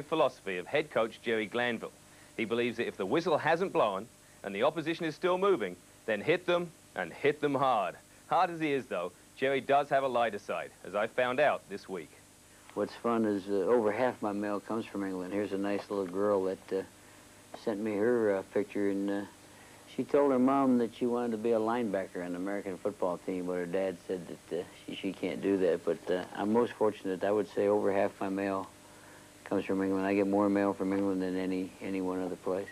philosophy of head coach Jerry Glanville. He believes that if the whistle hasn't blown and the opposition is still moving, then hit them and hit them hard. Hard as he is, though, Jerry does have a lighter side, as I found out this week. What's fun is over half my mail comes from England. Here's a nice little girl that sent me her picture, and she told her mom that she wanted to be a linebacker on the American football team, but her dad said that she can't do that. But I'm most fortunate. I would say over half my mail comes from England. I get more mail from England than any one other place.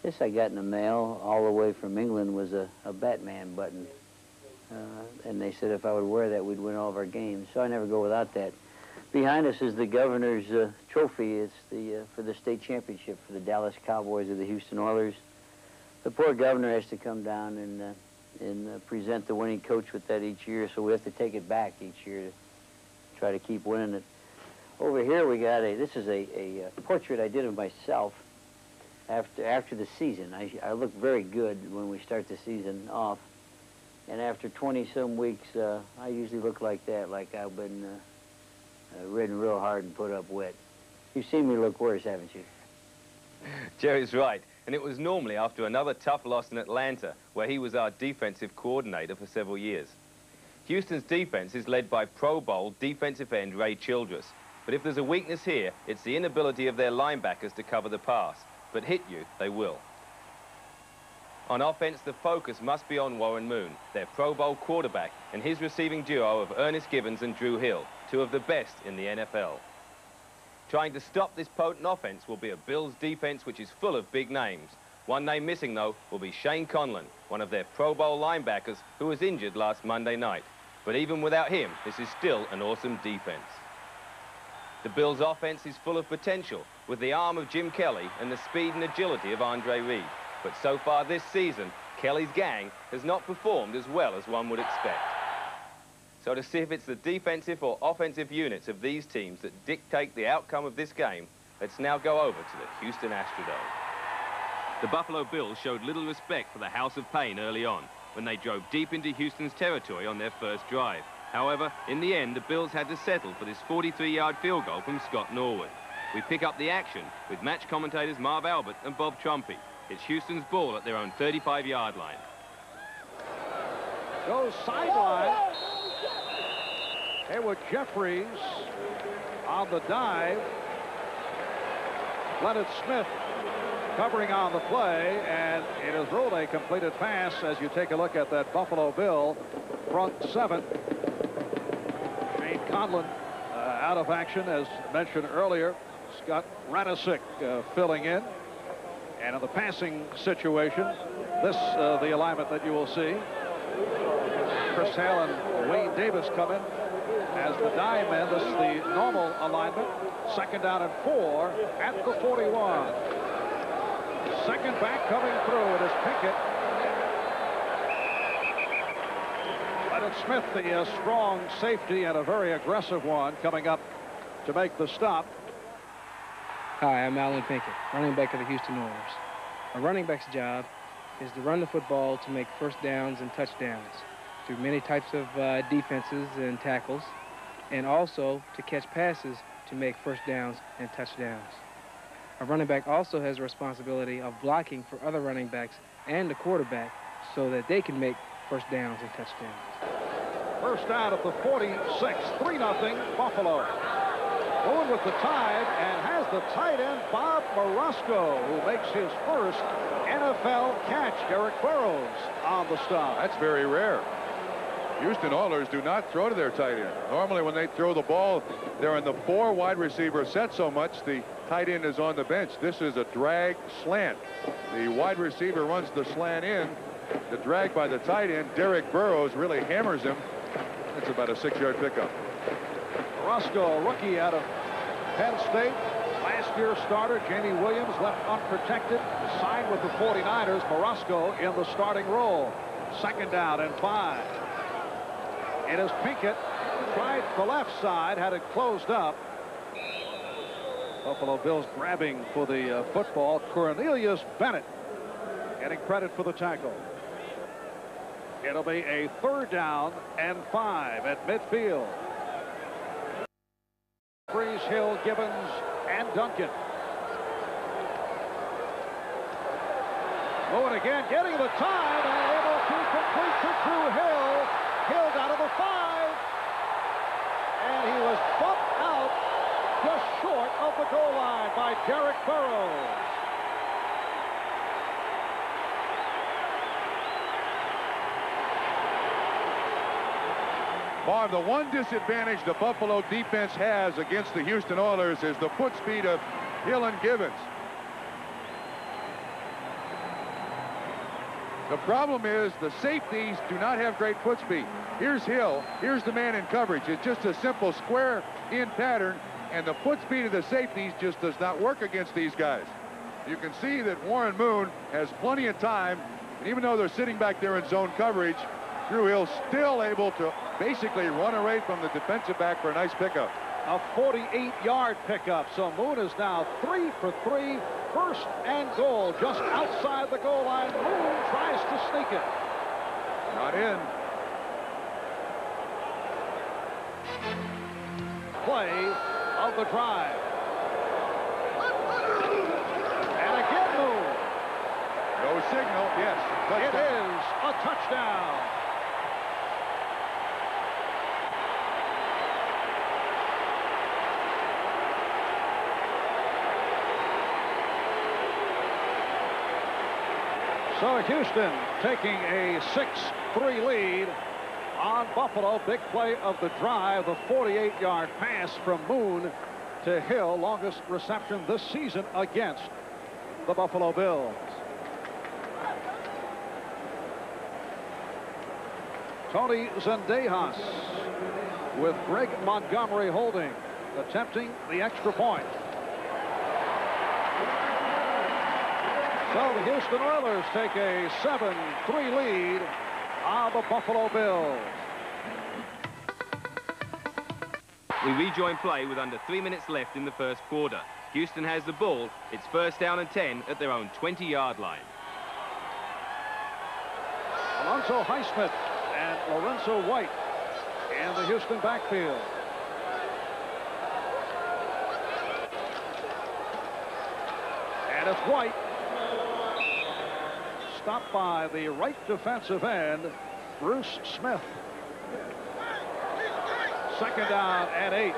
This I got in the mail all the way from England was a Batman button. And they said if I would wear that, we'd win all of our games. So I never go without that. Behind us is the governor's trophy. It's for the state championship for the Dallas Cowboys or the Houston Oilers. The poor governor has to come down and present the winning coach with that each year, so we have to take it back each year to try to keep winning it. Over here we got this is a portrait I did of myself after the season. I look very good when we start the season off. And after 20-some weeks, I usually look like that, like I've been ridden real hard and put up wet. You've seen me look worse, haven't you? Jerry's right. And it was normally after another tough loss in Atlanta, where he was our defensive coordinator for several years. Houston's defense is led by Pro Bowl defensive end Ray Childress. But if there's a weakness here, it's the inability of their linebackers to cover the pass. But hit you, they will. On offense, the focus must be on Warren Moon, their Pro Bowl quarterback, and his receiving duo of Ernest Gibbons and Drew Hill, two of the best in the NFL. Trying to stop this potent offense will be a Bills defense which is full of big names. One name missing, though, will be Shane Conlon, one of their Pro Bowl linebackers who was injured last Monday night. But even without him, this is still an awesome defense. The Bills' offense is full of potential, with the arm of Jim Kelly and the speed and agility of Andre Reed. But so far this season, Kelly's gang has not performed as well as one would expect. So to see if it's the defensive or offensive units of these teams that dictate the outcome of this game, let's now go over to the Houston Astrodome. The Buffalo Bills showed little respect for the House of Pain early on, when they drove deep into Houston's territory on their first drive. However, in the end, the Bills had to settle for this 43-yard field goal from Scott Norwood. We pick up the action with match commentators Marv Albert and Bob Trumpy. It's Houston's ball at their own 35-yard line. Goes sideline. Haywood Jeffries on the dive. Leonard Smith covering on the play, and it is ruled a completed pass as you take a look at that Buffalo Bill front seven. Shane Conlon out of action, as mentioned earlier. Scott Radisick filling in. And in the passing situation, this the alignment that you will see. Chris Hale and Wayne Davis come in as the dime men. This is the normal alignment. Second down and 4 at the 41. Second back coming through. It is Pinkett. Leonard Smith, the strong safety and a very aggressive one, coming up to make the stop. Hi, I'm Alan Pinkett, running back of the Houston Oilers. A running back's job is to run the football to make first downs and touchdowns through many types of defenses and tackles, and also to catch passes to make first downs and touchdowns. A running back also has a responsibility of blocking for other running backs and the quarterback so that they can make first downs and touchdowns. First down at the 46, 3-0 Buffalo. Going with the tide and has the tight end Bob Marasco, who makes his first NFL catch. Eric Burrows on the stop. That's very rare. Houston Oilers do not throw to their tight end. Normally when they throw the ball, they're in the 4 wide receiver set so much the tight end is on the bench. This is a drag slant. The wide receiver runs the slant in. The drag by the tight end, Derek Burrows, really hammers him. It's about a 6-yard pickup. Roscoe, a rookie out of Penn State. Last year starter, Jamie Williams, left unprotected, signed with the 49ers. Marasco in the starting role. Second down and 5. It is Pinkett. Tried the left side, had it closed up. Buffalo Bills grabbing for the football. Cornelius Bennett getting credit for the tackle. It'll be a third down and 5 at midfield. Breeze, Hill, Gibbons, and Duncan. Moon again, getting the time and able to complete to Drew Hill. Hill down to the 5. And he was bumped out just short of the goal line by Derek Burrows. Marv, the one disadvantage the Buffalo defense has against the Houston Oilers is the foot speed of Hill and Givens. The problem is the safeties do not have great foot speed. Here's Hill. Here's the man in coverage. It's just a simple square in pattern, and the foot speed of the safeties just does not work against these guys. You can see that Warren Moon has plenty of time, and even though they're sitting back there in zone coverage, Drew Hill still able to basically run away from the defensive back for a nice pickup. A 48-yard pickup. So Moon is now 3 for 3. First and goal just outside the goal line. Moon tries to sneak it. Not in. Play of the drive. And again Moon. No signal. Yes. It Touchdown. is a touchdown. So Houston taking a 6-3 lead on Buffalo. Big play of the drive, the 48-yard pass from Moon to Hill. Longest reception this season against the Buffalo Bills. Tony Zendejas with Greg Montgomery holding, attempting the extra point. So the Houston Oilers take a 7-3 lead on the Buffalo Bills. We rejoin play with under 3 minutes left in the first quarter. Houston has the ball. It's first down and 10 at their own 20-yard line. Alonzo Highsmith and Lorenzo White in the Houston backfield. And it's White. Stopped by the right defensive end, Bruce Smith. Second down and 8.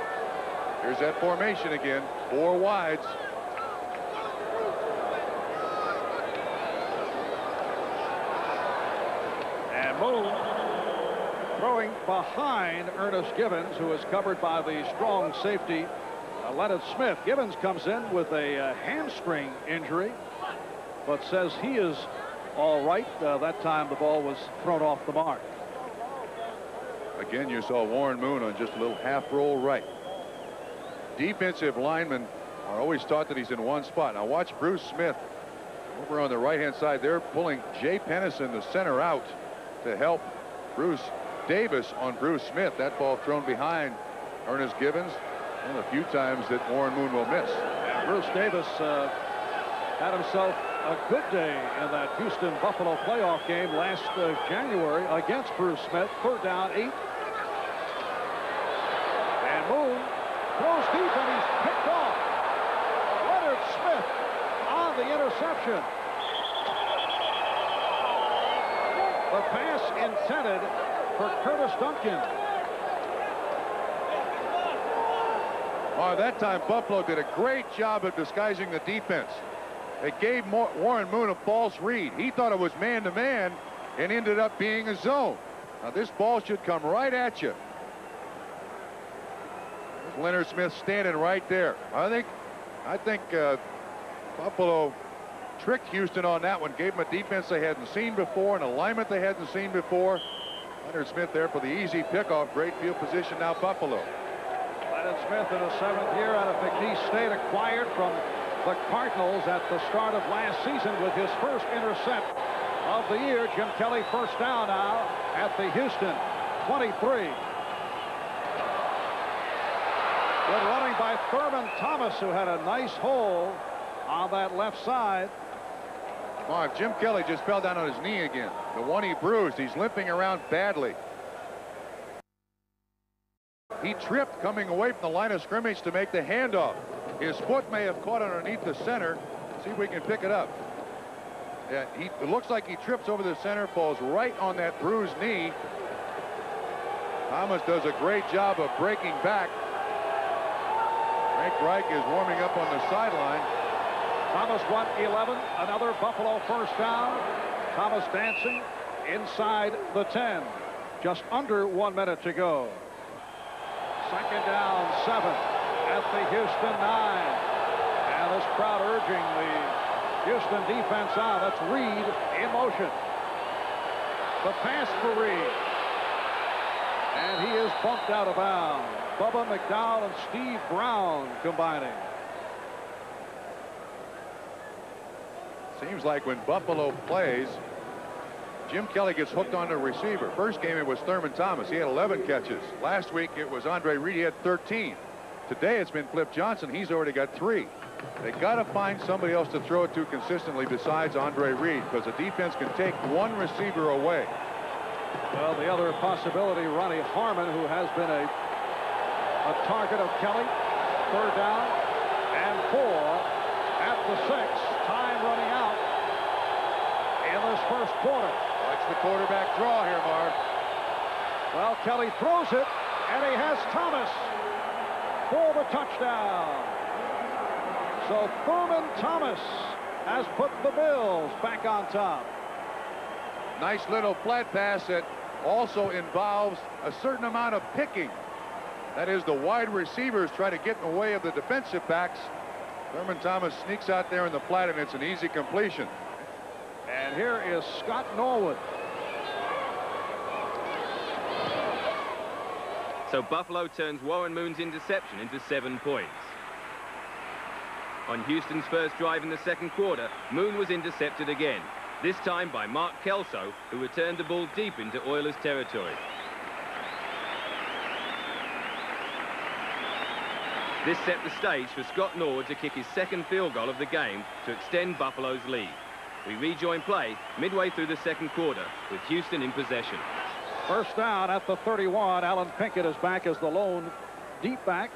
Here's that formation again. 4 wides. And Moon throwing behind Ernest Givens, who is covered by the strong safety, Leonard Smith. Givens comes in with a hamstring injury, but says he is all right. That time the ball was thrown off the mark. Again, you saw Warren Moon on just a little half roll right. Defensive linemen are always taught that he's in one spot. Now watch Bruce Smith over on the right-hand side. They're pulling Jay Pennison, the center, out to help Bruce Davis on Bruce Smith. That ball thrown behind Ernest Givens. One of the few times that Warren Moon will miss. And Bruce Davis had himself a good day in that Houston-Buffalo playoff game last January against Bruce Smith. Third down, 8. And Moon throws deep, and he's picked off. Leonard Smith on the interception. The pass intended for Curtis Duncan. That time Buffalo did a great job of disguising the defense. It gave Warren Moon a false read. He thought it was man-to-man and ended up being a zone. Now this ball should come right at you. There's Leonard Smith standing right there. I think Buffalo tricked Houston on that one. Gave them a defense they hadn't seen before, an alignment they hadn't seen before. Leonard Smith there for the easy pickoff. Great field position now, Buffalo. Leonard Smith in his 7th year out of McNeese State, acquired from the Cardinals at the start of last season with his first intercept of the year. Jim Kelly first down now at the Houston 23. Good running by Thurman Thomas, who had a nice hole on that left side. Marv, Jim Kelly just fell down on his knee again. The one he bruised. He's limping around badly. He tripped coming away from the line of scrimmage to make the handoff. His foot may have caught underneath the center. See if we can pick it up. Yeah, it looks like he trips over the center, falls right on that bruised knee. Thomas does a great job of breaking back. Frank Reich is warming up on the sideline. Thomas 111, another Buffalo first down. Thomas dancing inside the 10. Just under 1 minute to go. Second down, 7 at the Houston 9. And this crowd urging the Houston defense on. That's Reed in motion. The pass for Reed. And he is bumped out of bounds. Bubba McDowell and Steve Brown combining. Seems like when Buffalo plays, Jim Kelly gets hooked on the receiver. First game it was Thurman Thomas. He had 11 catches. Last week it was Andre Reed. He had 13. Today it's been Flip Johnson. He's already got 3. They got to find somebody else to throw it to consistently besides Andre Reed, because the defense can take one receiver away. Well, the other possibility, Ronnie Harmon, who has been a target of Kelly. Third down and 4 at the 6. Time running out in this first quarter. Watch the quarterback draw here, Marv. Well, Kelly throws it, and he has Thomas for the touchdown. So Thurman Thomas has put the Bills back on top. Nice little flat pass that also involves a certain amount of picking. That is, the wide receivers try to get in the way of the defensive backs. Thurman Thomas sneaks out there in the flat, and it's an easy completion. And here is Scott Norwood. So Buffalo turns Warren Moon's interception into 7 points. On Houston's first drive in the second quarter, Moon was intercepted again, this time by Mark Kelso, who returned the ball deep into Oilers territory. This set the stage for Scott Norwood to kick his second field goal of the game to extend Buffalo's lead. We rejoin play midway through the second quarter with Houston in possession. First down at the 31. Alan Pinkett is back as the lone deep back.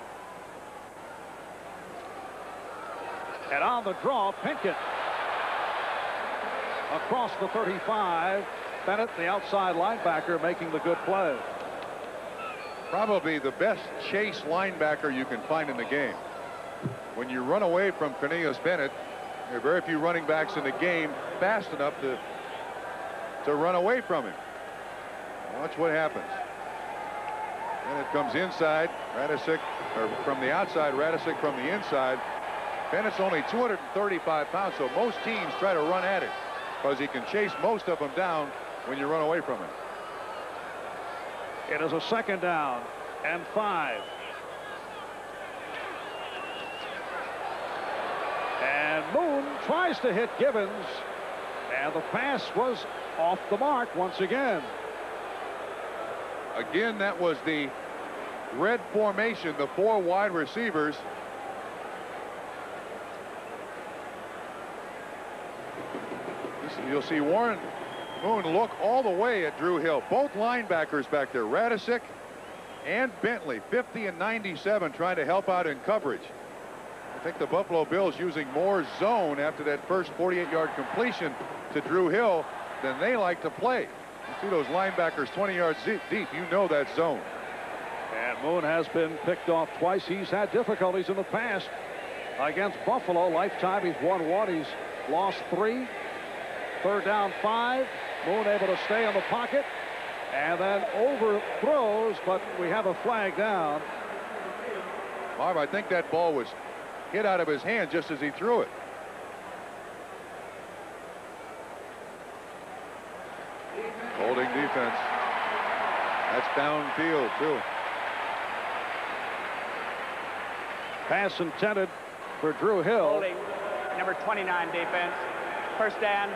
And on the draw, Pinkett across the 35. Bennett, the outside linebacker, making the good play. Probably the best chase linebacker you can find in the game. When you run away from Cornelius Bennett, there are very few running backs in the game fast enough to run away from him. Watch what happens. Bennett comes inside, Radisic, or from the outside, Radisic from the inside. Bennett's only 235 pounds, so most teams try to run at it because he can chase most of them down when you run away from him. It is a second down and 5. And Moon tries to hit Gibbons, and the pass was off the mark once again. Again, that was the red formation, the 4 wide receivers. You'll see Warren Moon look all the way at Drew Hill. Both linebackers back there, Radisic and Bentley, 50 and 97, trying to help out in coverage. I think the Buffalo Bills using more zone after that first 48-yard completion to Drew Hill than they like to play. You see those linebackers 20 yards deep, you know that zone. And Moon has been picked off twice. He's had difficulties in the past against Buffalo. Lifetime, he's won 1. He's lost 3. Third down 5. Moon able to stay in the pocket and then overthrows, but we have a flag down. Marv, I think that ball was hit out of his hand just as he threw it. Holding defense. That's downfield, too. Pass intended for Drew Hill. Holding, number 29 defense. First down.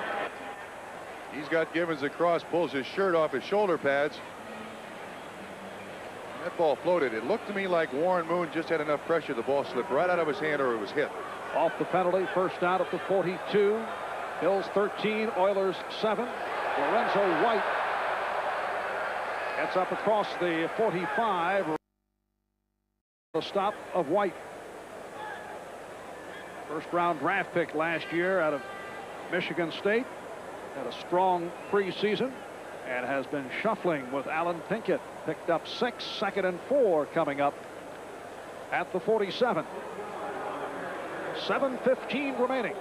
He's got Gibbons across, pulls his shirt off his shoulder pads. That ball floated. It looked to me like Warren Moon just had enough pressure. The ball slipped right out of his hand or it was hit. Off the penalty, first down at the 42. Bills 13, Oilers 7. Lorenzo White gets up across the 45. The stop of White. First-round draft pick last year out of Michigan State. Had a strong preseason and has been shuffling with Alan Pinkett. Picked up 6, 2nd and 4 coming up at the 47. 7:15 remaining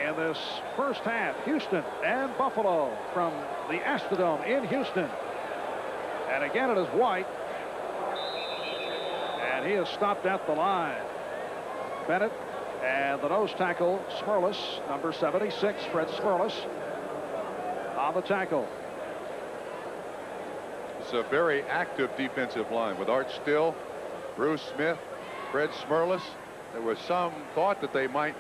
in this first half. Houston and Buffalo from the Astrodome in Houston. And again, it is White. And he is stopped at the line. Bennett and the nose tackle, Smerlis, number 76, Fred Smerlis, on the tackle. It's a very active defensive line with Art Still, Bruce Smith, Fred Smerlis. There was some thought that they might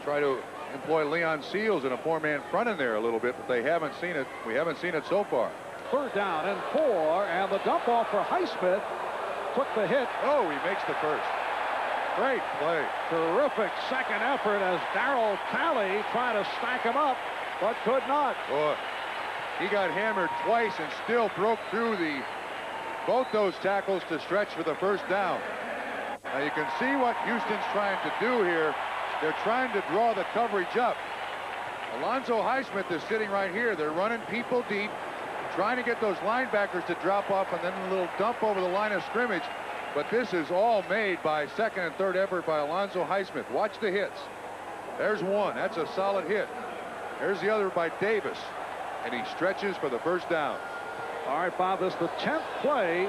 try to employ Leon Seals in a 4-man front in there a little bit, but they haven't seen it. We haven't seen it so far. 3rd down and 4, and the dump off for Highsmith took the hit. Oh, he makes the first. Great play. Terrific second effort as Darryl Talley tried to stack him up, but could not. Boy, he got hammered twice and still broke through both those tackles to stretch for the first down. Now you can see what Houston's trying to do here. They're trying to draw the coverage up. Alonzo Highsmith is sitting right here. They're running people deep, trying to get those linebackers to drop off, and then a little dump over the line of scrimmage. But this is all made by 2nd and 3rd effort by Alonzo Highsmith. Watch the hits. There's one. That's a solid hit. There's the other by Davis. And he stretches for the first down. All right, Bob, this is the 10th play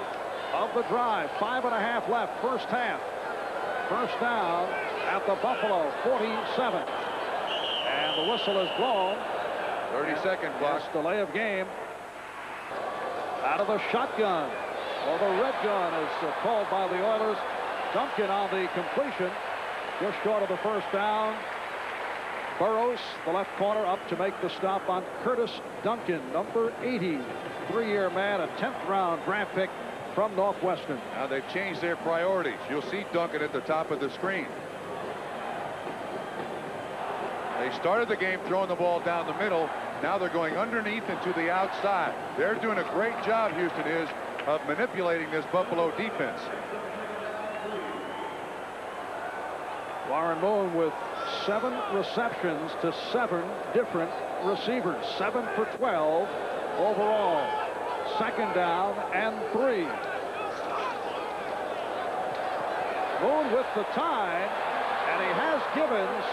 of the drive. 5.5 left, first half. First down at the Buffalo 47. And the whistle is blown. 30-second clock. Yes, delay of game. Out of the shotgun. Well, the red gun is called by the Oilers. Duncan on the completion. Just short of the first down. Burrows, the left corner, up to make the stop on Curtis Duncan, number 80. 3-year man, a 10th round draft pick from Northwestern. Now they've changed their priorities. You'll see Duncan at the top of the screen. They started the game throwing the ball down the middle. Now they're going underneath and to the outside. They're doing a great job, Houston is, of manipulating this Buffalo defense. Warren Moon with 7 receptions to 7 different receivers. 7 for 12 overall. 2nd down and 3. Moon with the time, and he has Gibbons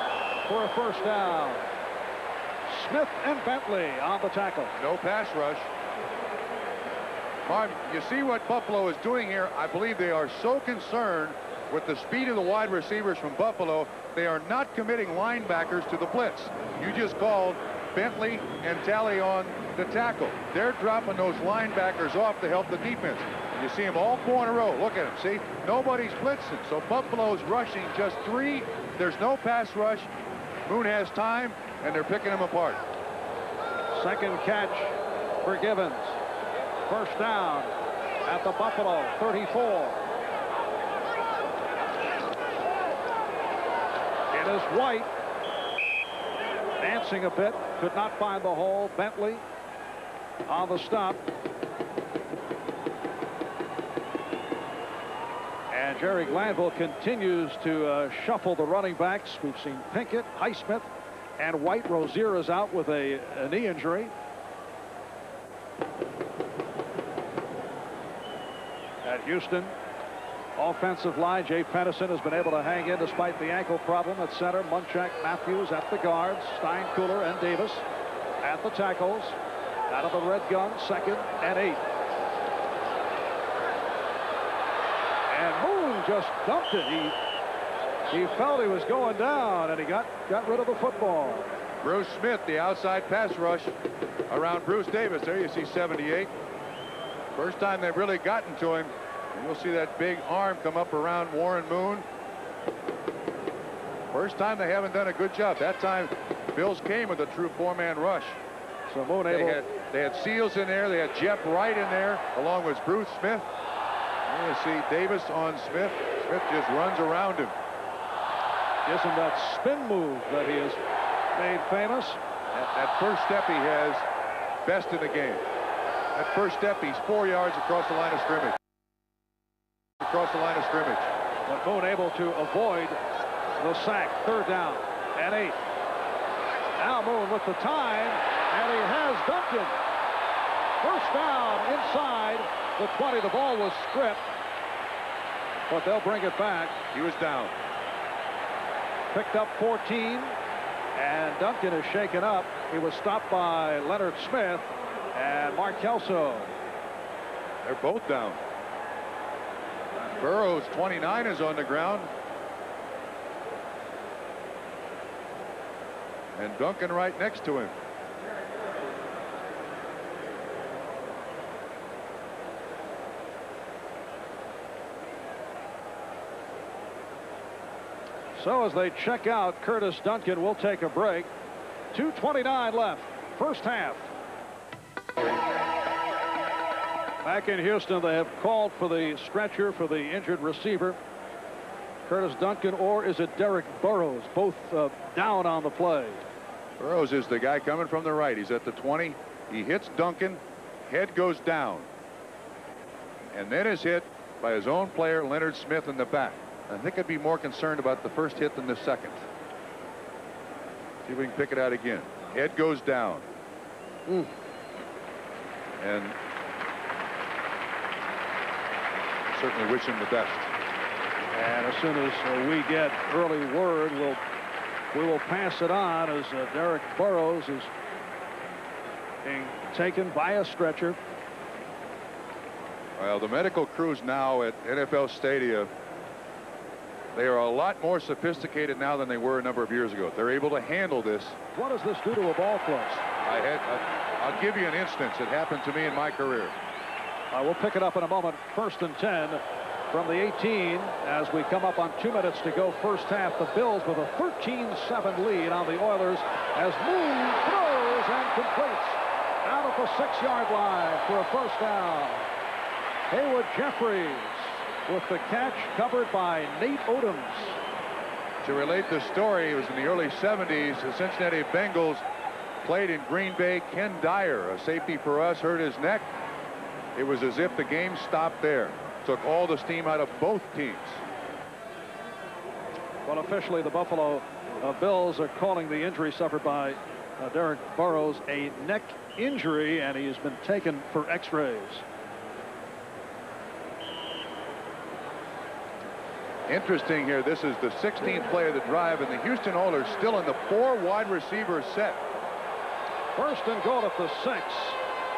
for a first down. Smith and Bentley on the tackle. No pass rush. Martin, you see what Buffalo is doing here. I believe they are so concerned with the speed of the wide receivers from Buffalo, they are not committing linebackers to the blitz. You just called Bentley and Talley on the tackle. They're dropping those linebackers off to help the defense. You see them all 4 in a row. Look at them. See, nobody's blitzing. So Buffalo's rushing just 3. There's no pass rush. Moon has time, and they're picking them apart. Second catch for Gibbons. First down at the Buffalo 34. It is White dancing a bit, could not find the hole. Bentley on the stop. And Jerry Glanville continues to shuffle the running backs. We've seen Pinkett, Highsmith, and White. Rozier is out with a knee injury. At Houston, offensive line, Jay Pedersen has been able to hang in despite the ankle problem at center. Munchak, Matthews at the guards, Steinkuhler and Davis at the tackles. Out of the red gun, 2nd and 8. And Moon just dumped it. He felt he was going down, and he got rid of the football. Bruce Smith, the outside pass rush around Bruce Davis. There you see 78. First time they've really gotten to him. And you'll see that big arm come up around Warren Moon. First time they haven't done a good job. That time, Bills came with a true 4-man rush. So Moon able. They had Seals in there. They had Jeff Wright in there, along with Bruce Smith. And you see Davis on Smith. Smith just runs around him. Gives him that spin move that he has made famous. That first step he has, best in the game. That first step, he's 4 yards across the line of scrimmage. Across the line of scrimmage. But Moon able to avoid The sack, 3rd down and 8. Now Moon with the time, and he has Duncan. 1st down inside the 20. The ball was stripped, but they'll bring it back. He was down. Picked up 14, and Duncan is shaken up. He was stopped by Leonard Smith and Mark Kelso. They're both down. Burrows, 29, is on the ground. And Duncan right next to him. So as they check out Curtis Duncan, we'll take a break. 2:29 left, 1st half. Back in Houston, they have called for the stretcher for the injured receiver, Curtis Duncan, or is it Derek Burrows? Both down on the play. Burrows is the guy coming from the right. He's at the 20. He hits Duncan. Head goes down. And then is hit by his own player, Leonard Smith, in the back. I think I'd be more concerned about the first hit than the second. See if we can pick it out again. Head goes down. And certainly wish him the best. And as soon as we get early word, we will pass it on as Derek Burrows is being taken by a stretcher. Well, the medical crews now at NFL Stadium, they are a lot more sophisticated now than they were a number of years ago. They're able to handle this. What does this do to a ball club? I'll give you an instance. It happened to me in my career. We'll pick it up in a moment. 1st and 10 from the 18 as we come up on 2 minutes to go, 1st half. The Bills with a 13-7 lead on the Oilers as Moon throws and completes out at the 6-yard line for a 1st down. Haywood Jeffries with the catch, covered by Nate Odoms. To relate the story, it was in the early 70s. The Cincinnati Bengals played in Green Bay. Ken Dyer, a safety for us, hurt his neck. It was as if the game stopped there. Took all the steam out of both teams. Well, officially, the Buffalo Bills are calling the injury suffered by Derek Burrows a neck injury, and he has been taken for x-rays. Interesting here, this is the 16th play of the drive, and the Houston Oilers still in the 4 wide receiver set. 1st and goal at the 6.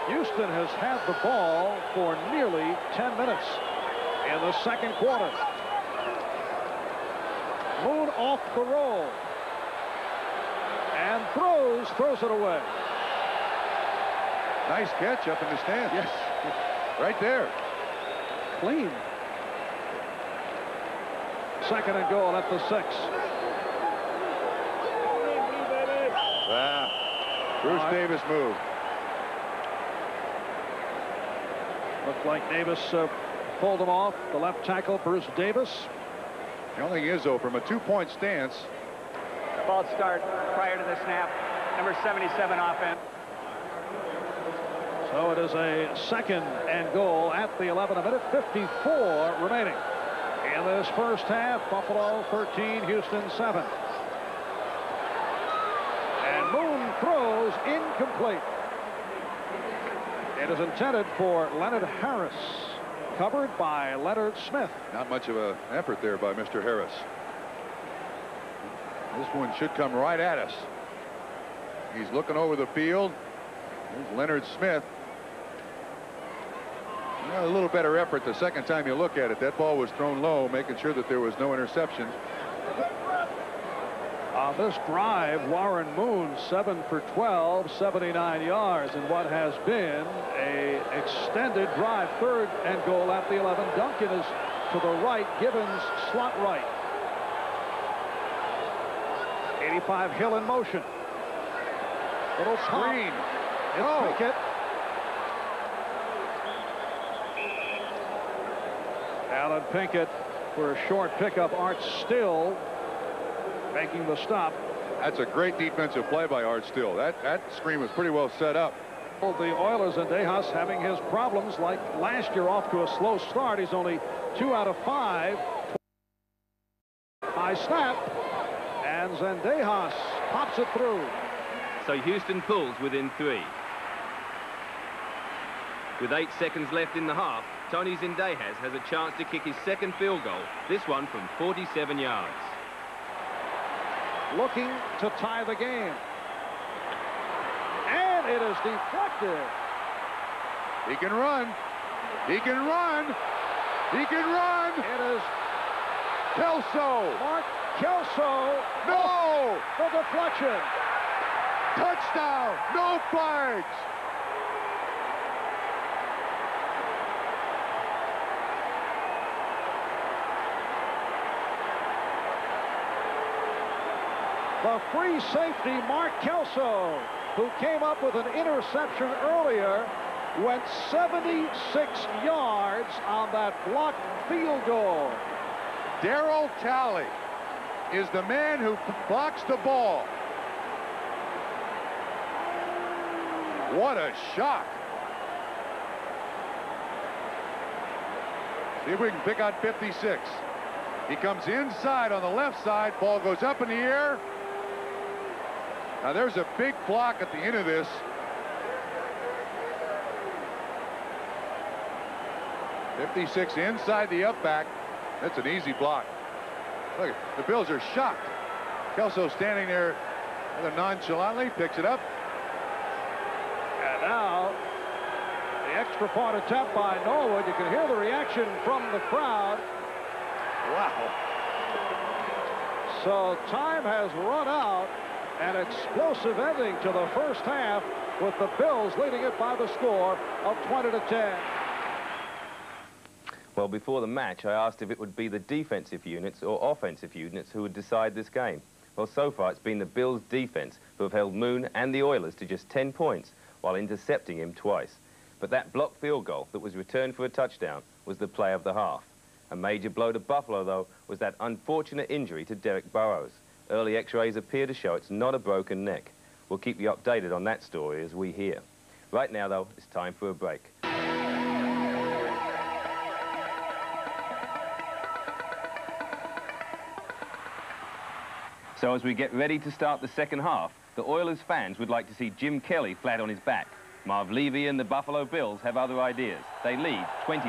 Houston has had the ball for nearly 10 minutes in the 2nd quarter. Moon off the roll and throws it away. Nice catch up in the stands. Yes. Right there. Clean. 2nd and goal at the 6. Bruce Davis moved. Looked like Davis pulled him off. The left tackle, Bruce Davis. The only thing is, though, from a 2-point stance. False start prior to the snap. Number 77 offense. So it is a 2nd and goal at the 11. 1:54 remaining. In this 1st half, Buffalo 13, Houston 7. And Moon throws incomplete. It is intended for Leonard Harris, covered by Leonard Smith. Not much of an effort there by Mr. Harris. This one should come right at us. He's looking over the field. There's Leonard Smith. A little better effort the second time you look at it. That ball was thrown low, making sure that there was no interception. On this drive, Warren Moon 7 for 12, 79 yards, in what has been a extended drive. 3rd and goal at the 11. Duncan is to the right, Gibbons slot right. 85 Hill in motion. Little screen. It's Pickett. Alan Pinkett for a short pickup. Art Still making the stop. That's a great defensive play by Art Still. That screen was pretty well set up. The Oilers and Dejas having his problems like last year, off to a slow start. He's only 2 out of 5. High snap. And Zendejas pops it through. So Houston pulls within 3. With 8 seconds left in the half, Tony Zendejas has a chance to kick his second field goal, this one from 47 yards. Looking to tie the game. And it is deflected. He can run. He can run. He can run. It is Kelso. Mark Kelso. No. The deflection. Touchdown. No flags. The free safety, Mark Kelso, who came up with an interception earlier, went 76 yards on that blocked field goal. Darryl Talley is the man who blocks the ball. What a shot. See if we can pick out 56. He comes inside on the left side. Ball goes up in the air. Now there's a big block at the end of this. 56 inside the up back. That's an easy block. Look, the Bills are shocked. Kelso standing there rather nonchalantly, picks it up. And now the extra point attempt by Norwood. You can hear the reaction from the crowd. Wow. So time has run out. An explosive ending to the first half with the Bills leading it by the score of 20-10. Well, before the match, I asked if it would be the defensive units or offensive units who would decide this game. Well, so far it's been the Bills' defense who have held Moon and the Oilers to just 10 points while intercepting him twice. But that blocked field goal that was returned for a touchdown was the play of the half. A major blow to Buffalo, though, was that unfortunate injury to Derek Burrows. Early x-rays appear to show it's not a broken neck. We'll keep you updated on that story as we hear. Right now, though, it's time for a break. So as we get ready to start the second half, the Oilers fans would like to see Jim Kelly flat on his back. Marv Levy and the Buffalo Bills have other ideas. They lead 20-10.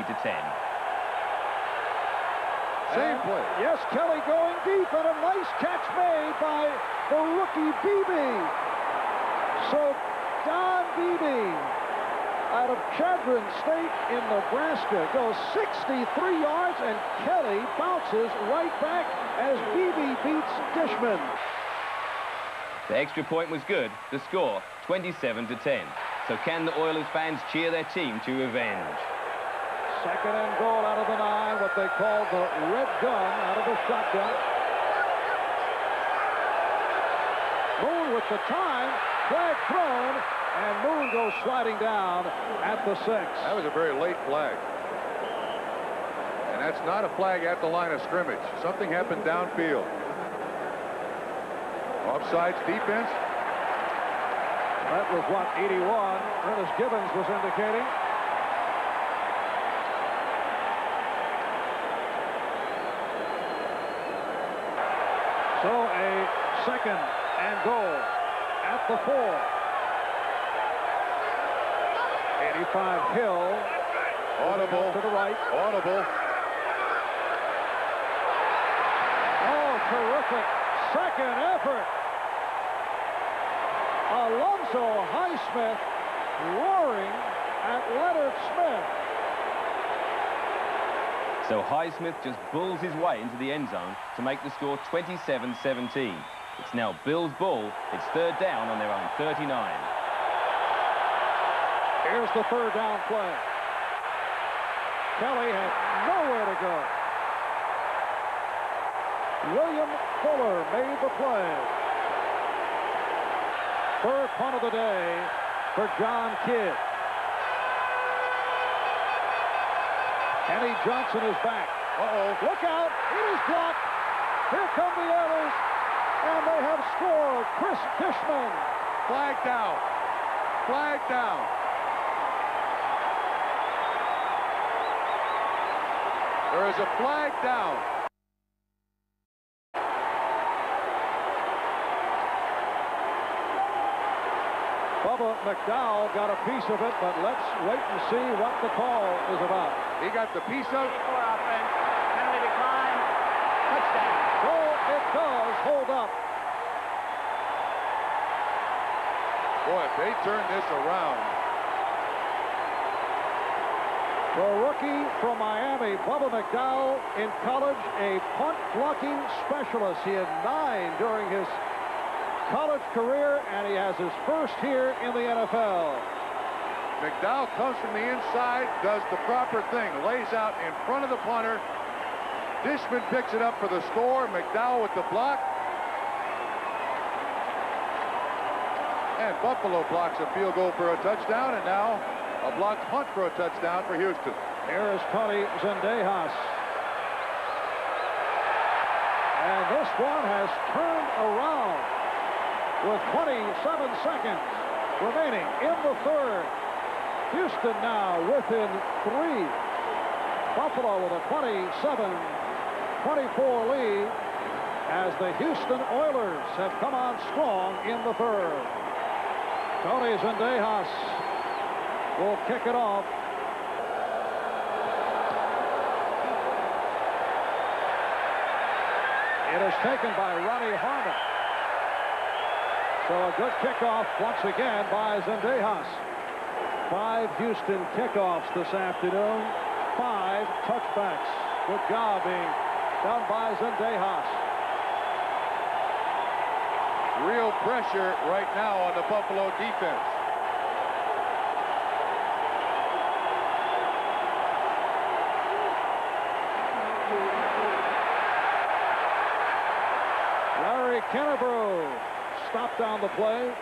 Same play. Yes, Kelly going deep, and a nice catch made by the rookie Beebe. So Don Beebe out of Chadron State in Nebraska goes 63 yards, and Kelly bounces right back as Beebe beats Dishman. The extra point was good. The score, 27-10. So can the Oilers fans cheer their team to revenge? Second and goal out of the 9, what they call the red gun out of the shotgun. Moon with the time, flag thrown, and Moon goes sliding down at the 6. That was a very late flag. And that's not a flag at the line of scrimmage. Something happened downfield. Offsides defense. That was what 81, Ernest Gibbons was indicating. So a second and goal at the 4. 85 Hill. Audible. To the right. Audible. Oh, terrific second effort. Alonzo Highsmith roaring at Leonard Smith. So Highsmith just bulls his way into the end zone to make the score 27-17. It's now Bills' ball. It's third down on their own 39. Here's the third down play. Kelly had nowhere to go. William Fuller made the play. Third punt of the day for John Kidd. Kenny Johnson is back. Look out. It is blocked. Here come the Oilers. And they have scored. Chris Dishman. Flag down. Flag down. There is a flag down. Bubba McDowell got a piece of it, but let's wait and see what the call is about. He got the piece of it. Offense. Penalty decline. Touchdown. So it does hold up. Boy, if they turn this around. The rookie from Miami, Bubba McDowell, in college, a punt blocking specialist. He had 9 during his college career, and he has his first here in the NFL. McDowell comes from the inside, does the proper thing, lays out in front of the punter. Dishman picks it up for the score. McDowell with the block. And Buffalo blocks a field goal for a touchdown, and now a blocked punt for a touchdown for Houston. Here is Tony Zendejas. And this one has turned around with 27 seconds remaining in the third. Houston now within 3. Buffalo with a 27-24 lead as the Houston Oilers have come on strong in the third. Tony Zendejas will kick it off. It is taken by Ronnie Harmon. So a good kickoff once again by Zendejas. 5 Houston kickoffs this afternoon. 5 touchbacks. Good job being done by Zendejas. Real pressure right now on the Buffalo defense. Larry Kennebrew stopped on the play.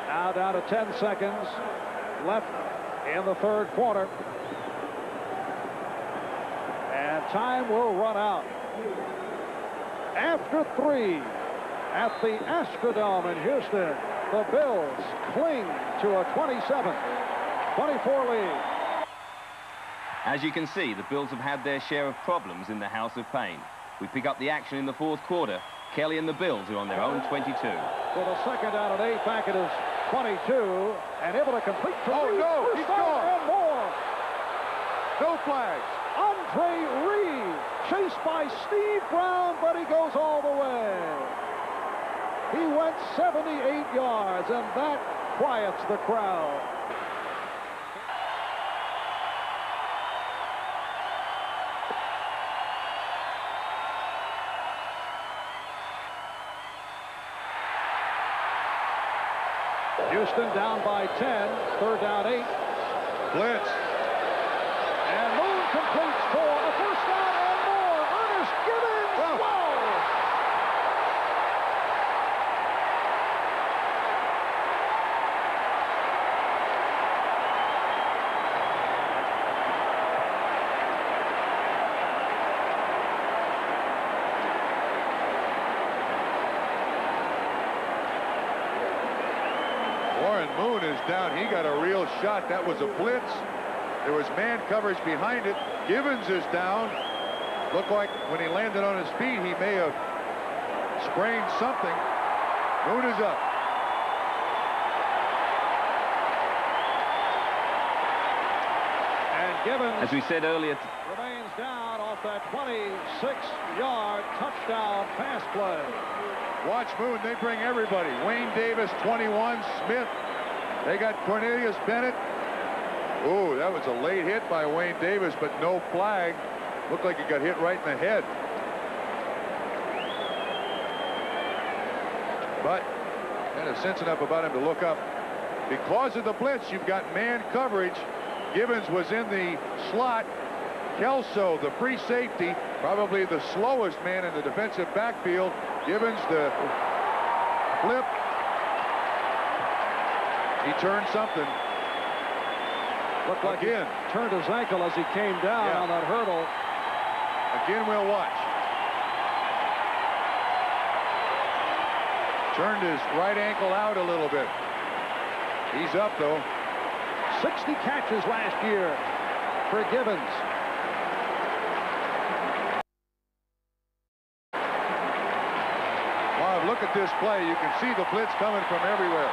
Now down to 10 seconds left in the third quarter. And time will run out. After 3 at the Astrodome in Houston, the Bills cling to a 27-24 lead. As you can see, the Bills have had their share of problems in the House of Pain. We pick up the action in the fourth quarter. Kelly and the Bills are on their own 22. With a second down and 8 back at his 22, and able to complete to Oh, no, he's gone. And more. No flags. Andre Reed, chased by Steve Brown, but he goes all the way. He went 78 yards, and that quiets the crowd. Houston down by 10, third down 8. Blitz. And Moon completes for a first down and more. Ernest Gibbons. Whoa. Warren Moon is down. He got a real shot. That was a blitz. There was man coverage behind it. Gibbons is down. Looked like when he landed on his feet, he may have sprained something. Moon is up. And Gibbons, As we said earlier, remains down off that 26-yard touchdown pass play. Watch Moon. They bring everybody. Wayne Davis, 21. Smith. They got Cornelius Bennett. Oh, that was a late hit by Wayne Davis, but no flag. Looked like he got hit right in the head. But had a sense enough about him to look up. Because of the blitz, you've got man coverage. Gibbons was in the slot. Kelso, the free safety, probably the slowest man in the defensive backfield. Gibbons, the flip. He turned something. Looked like Again. he turned his ankle as he came down on that hurdle. Again, we'll watch. Turned his right ankle out a little bit. He's up, though. 60 catches last year for Gibbons. Bob, look at this play. You can see the blitz coming from everywhere.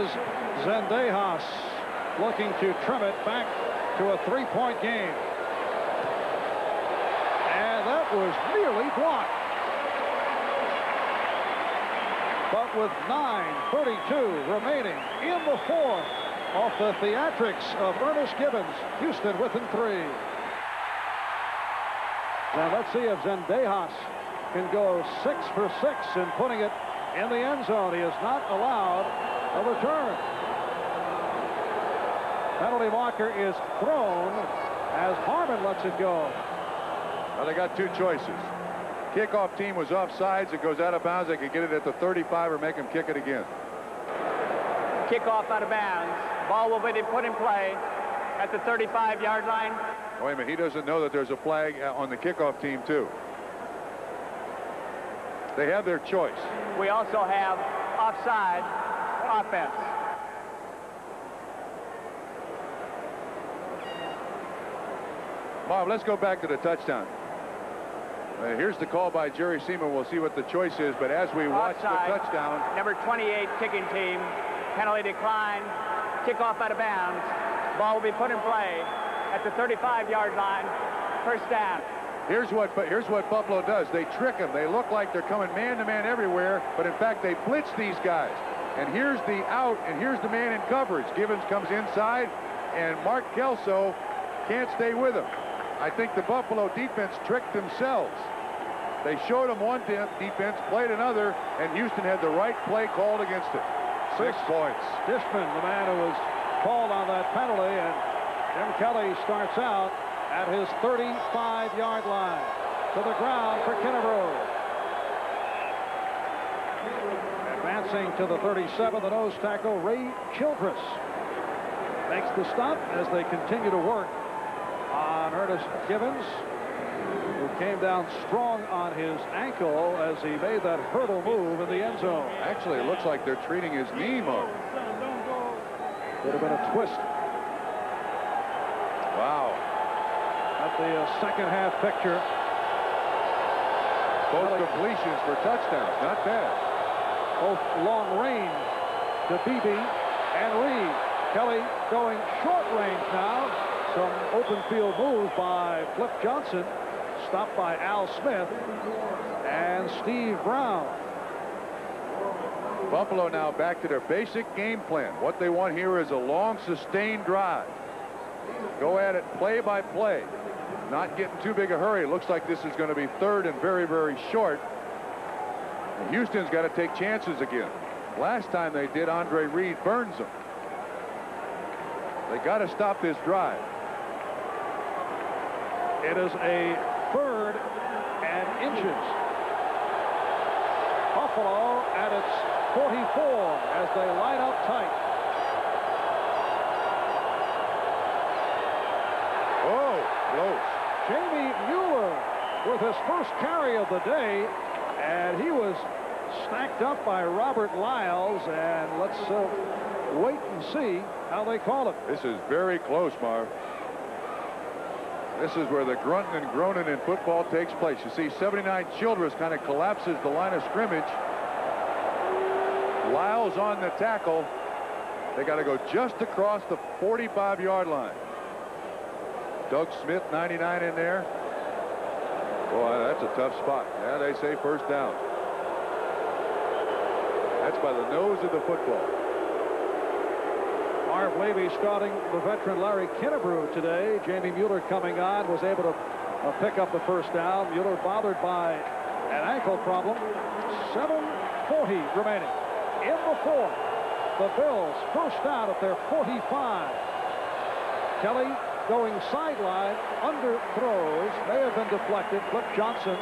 is Zendejas looking to trim it back to a 3-point game. And that was nearly blocked. But with 9:32 remaining in the fourth, off the theatrics of Ernest Gibbons, Houston within 3. Now let's see if Zendejas can go 6 for 6 in putting it in the end zone. He is not allowed a return. Penalty marker is thrown as Harmon lets it go. Well, they got 2 choices. Kickoff team was offsides. It goes out of bounds. They could get it at the 35 or make them kick it again. Kickoff out of bounds. Ball will be put in play at the 35-yard line. Wait a minute. He doesn't know that there's a flag on the kickoff team, too. They have their choice. We also have offside offense. Bob, let's go back to the touchdown. Here's the call by Jerry Seaman. We'll see what the choice is, but as we watch Offside. the touchdown. Number 28 kicking team. Penalty decline. Kickoff out of bounds. Ball will be put in play at the 35-yard line. First down. Here's what Buffalo does. They trick them. They look like they're coming man-to-man everywhere, but in fact, they blitz these guys. And here's the out, and here's the man in coverage. Gibbons comes inside, and Mark Kelso can't stay with him. I think the Buffalo defense tricked themselves. They showed them one defense, played another, and Houston had the right play called against it. 6 points. Dishman, the man who was called on that penalty, and Jim Kelly starts out at his 35-yard line. To the ground for Kennebrew. Advancing to the 37, the nose tackle, Ray Childress, makes the stop as they continue to work on Ernest Gibbons, who came down strong on his ankle as he made that hurdle move in the end zone. Actually, it looks like they're treating his knee, Mark. Could have been a twist. Wow. At the second half picture. Both completions for touchdowns. Not bad. Both long range to Beebe and Reed. Kelly going short range now. Some open field moves by Flip Johnson. Stopped by Al Smith and Steve Brown. Buffalo now back to their basic game plan. What they want here is a long, sustained drive. Go at it play by play. Not getting too big a hurry. It looks like this is going to be third and very, very short. And Houston's got to take chances again. Last time they did, Andre Reed burns them. They got to stop this drive. It is a 3rd and inches. Buffalo at its 44 as they line up tight. Oh, close. Jamie Mueller with his first carry of the day, and he was stacked up by Robert Lyles, and let's wait and see how they call it. This is very close, Marv. This is where the grunting and groaning in football takes place. You see 79 Childress kind of collapses the line of scrimmage. Lyles on the tackle. They got to go just across the 45-yard line. Doug Smith, 99 in there. Boy, that's a tough spot. Yeah, they say first down. That's by the nose of the football. Marv Levy starting the veteran Larry Kennebrew today. Jamie Mueller coming on, was able to pick up the first down. Mueller bothered by an ankle problem. 7:40 remaining in the fourth. The Bills first down at their 45. Kelly going sideline, under throws, may have been deflected. Flip Johnson,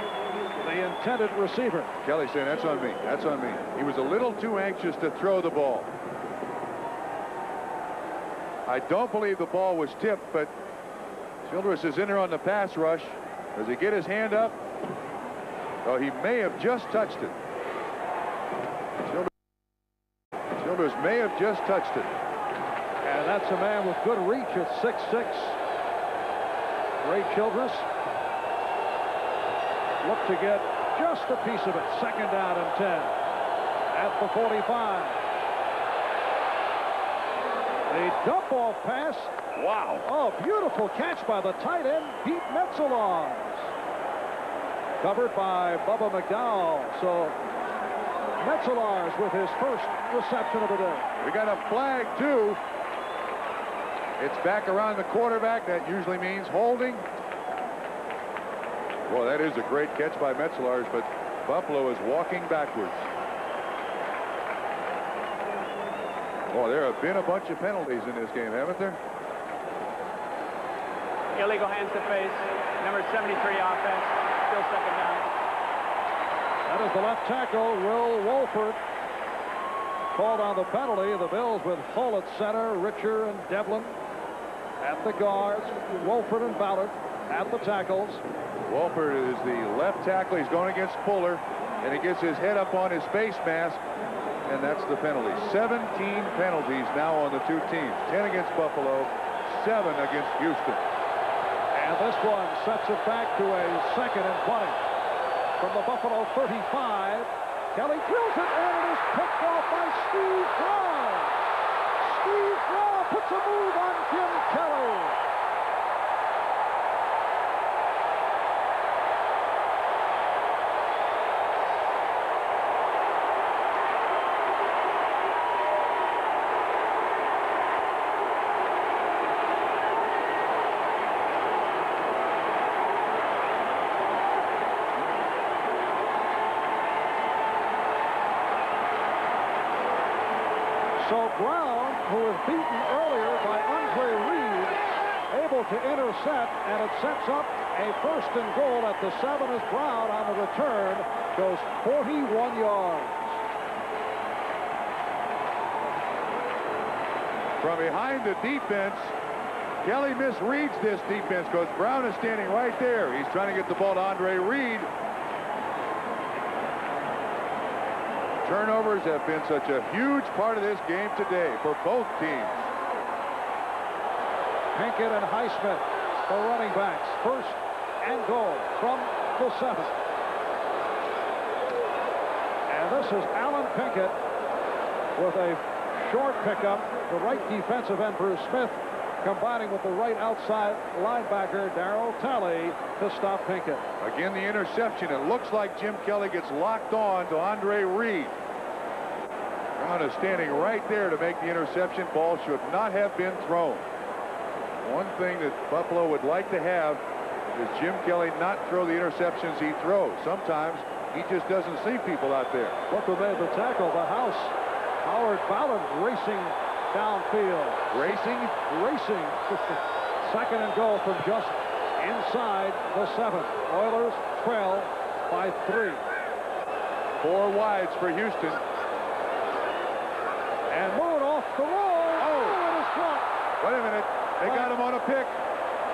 the intended receiver. Kelly saying, that's on me. That's on me. He was a little too anxious to throw the ball. I don't believe the ball was tipped, but Childress is in there on the pass rush. Does he get his hand up? Oh, he may have just touched it. Childress may have just touched it. And that's a man with good reach at 6'6". Ray Childress looked to get just a piece of it. Second down and 10 at the 45. The dump off pass. Wow. Oh, beautiful catch by the tight end, Pete Metzelaars. Covered by Bubba McDowell. So Metzelaars with his first reception of the day. We got a flag, too. It's back around the quarterback. That usually means holding. Well, that is a great catch by Metzelaars, but Buffalo is walking backwards. Oh, there have been a bunch of penalties in this game, haven't there? Illegal hands to face. Number 73 offense. Still second down. That is the left tackle, Will Wolford. Called on the penalty. The Bills with Hull at center, Richer and Devlin at the guards, Wolford and Ballard at the tackles. Wolford is the left tackle. He's going against Fuller, and he gets his head up on his face mask, and that's the penalty. 17 penalties now on the two teams. 10 against Buffalo, 7 against Houston. And this one sets it back to a 2nd and 20. From the Buffalo 35, Kelly drills it, and it is picked off by Steve Brown. Steve Brown puts a move on Jim Kelly. So Brown, who was beaten earlier by Andre Reed, able to intercept, and it sets up a 1st and goal at the 7 as Brown on the return goes 41 yards. From behind the defense, Kelly misreads this defense because Brown is standing right there. He's trying to get the ball to Andre Reed. Turnovers have been such a huge part of this game today for both teams. Pinkett and Highsmith, the running backs. 1st and goal from the 7. And this is Alan Pinkett with a short pickup. The right defensive end, Bruce Smith, combining with the right outside linebacker, Darryl Talley, to stop Pinkett. Again, the interception. It looks like Jim Kelly gets locked on to Andre Reed. Brown is standing right there to make the interception. Ball should not have been thrown. One thing that Buffalo would like to have is Jim Kelly not throw the interceptions he throws. Sometimes he just doesn't see people out there. Look who made the tackle, the house. Howard Ballard racing downfield. Racing? Racing. 2nd and goal from just inside the 7. Oilers trail by 3. 4 wides for Houston. And Moon off the roll. Oh, it is dropped. Wait a minute. They got him on a pick.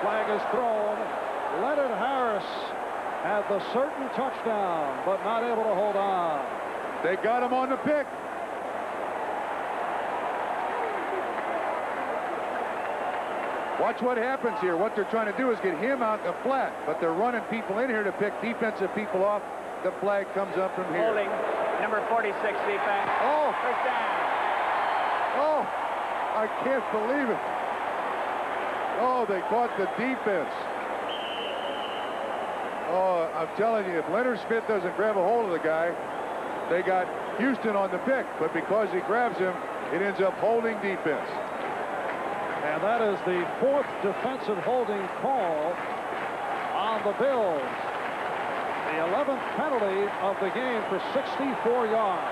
Flag is thrown. Leonard Harris had the certain touchdown, but not able to hold on. They got him on the pick. Watch what happens here. What they're trying to do is get him out in the flat, but they're running people in here to pick defensive people off. The flag comes up from here. Holding number 46 defense. Oh! 1st down. Oh! I can't believe it. Oh, they caught the defense. Oh, I'm telling you, if Leonard Smith doesn't grab a hold of the guy, they got Houston on the pick. But because he grabs him, it ends up holding defense. And that is the 4th defensive holding call on the Bills. The 11th penalty of the game for 64 yards.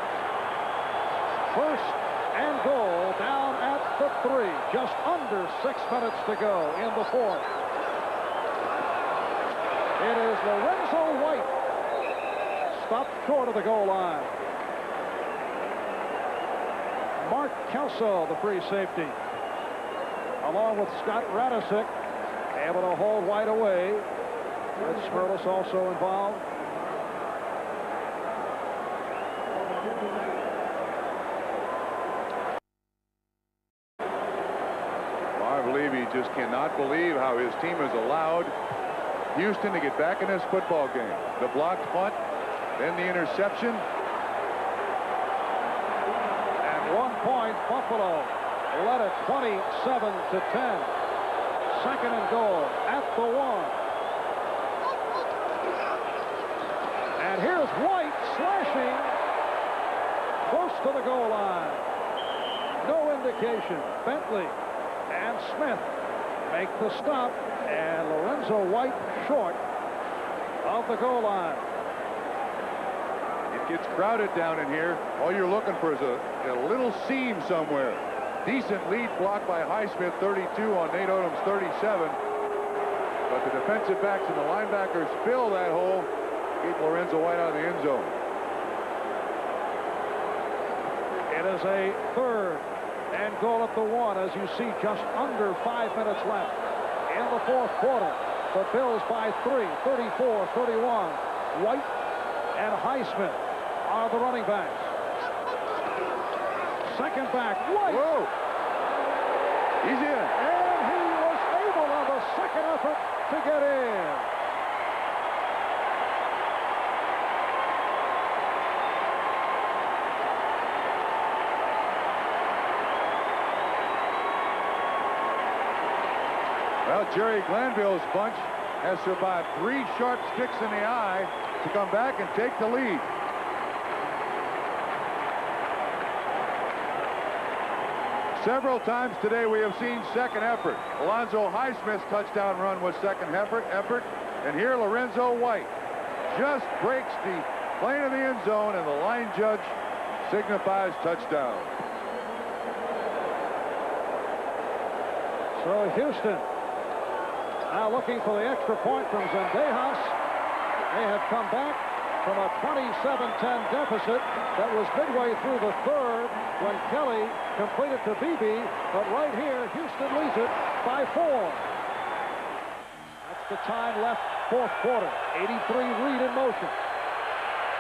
1st and goal down at the 3. Just under 6 minutes to go in the 4th. It is Lorenzo White. Stopped short of the goal line. Mark Kelso, the free safety, along with Scott Radisick, able to hold White away. Red Smirlis also involved. Marv Levy just cannot believe how his team has allowed Houston to get back in this football game. The blocked punt, then the interception. At 1 point, Buffalo led it 27-10. Second and goal at the 1. And here's White slashing close to the goal line. No indication. Bentley and Smith make the stop, and Lorenzo White short of the goal line. It gets crowded down in here. All you're looking for is a little seam somewhere. Decent lead block by Highsmith, 32 on Nate Odom's 37. But the defensive backs and the linebackers fill that hole, keep Lorenzo White out of the end zone. It is a third and goal at the 1, as you see, just under 5 minutes left in the fourth quarter. The Bills by 3, 34-31. White and Highsmith are the running backs. Second back, White. Whoa! He's in. And he was able on the second effort to get in. Well, Jerry Glanville's bunch has survived 3 sharp sticks in the eye to come back and take the lead. Several times today we have seen second effort. Alonzo Highsmith's touchdown run was second effort, and here Lorenzo White just breaks the plane of the end zone, and the line judge signifies touchdown. So Houston now looking for the extra point from Zendejas. They have come back from a 27-10 deficit that was midway through the third when Kelly completed to Beebe, but right here Houston leads it by 4. That's the time left, fourth quarter. 83 Reed in motion.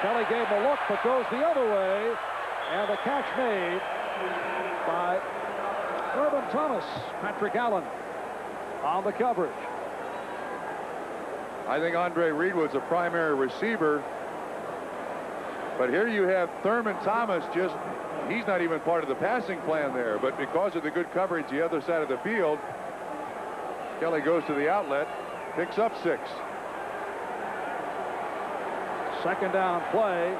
Kelly gave him a look but goes the other way, and the catch made by Urban Thomas. Patrick Allen on the coverage. I think Andre Reed was a primary receiver, but here you have Thurman Thomas. He's not even part of the passing plan there, but because of the good coverage the other side of the field, Kelly goes to the outlet, picks up 6. Second down play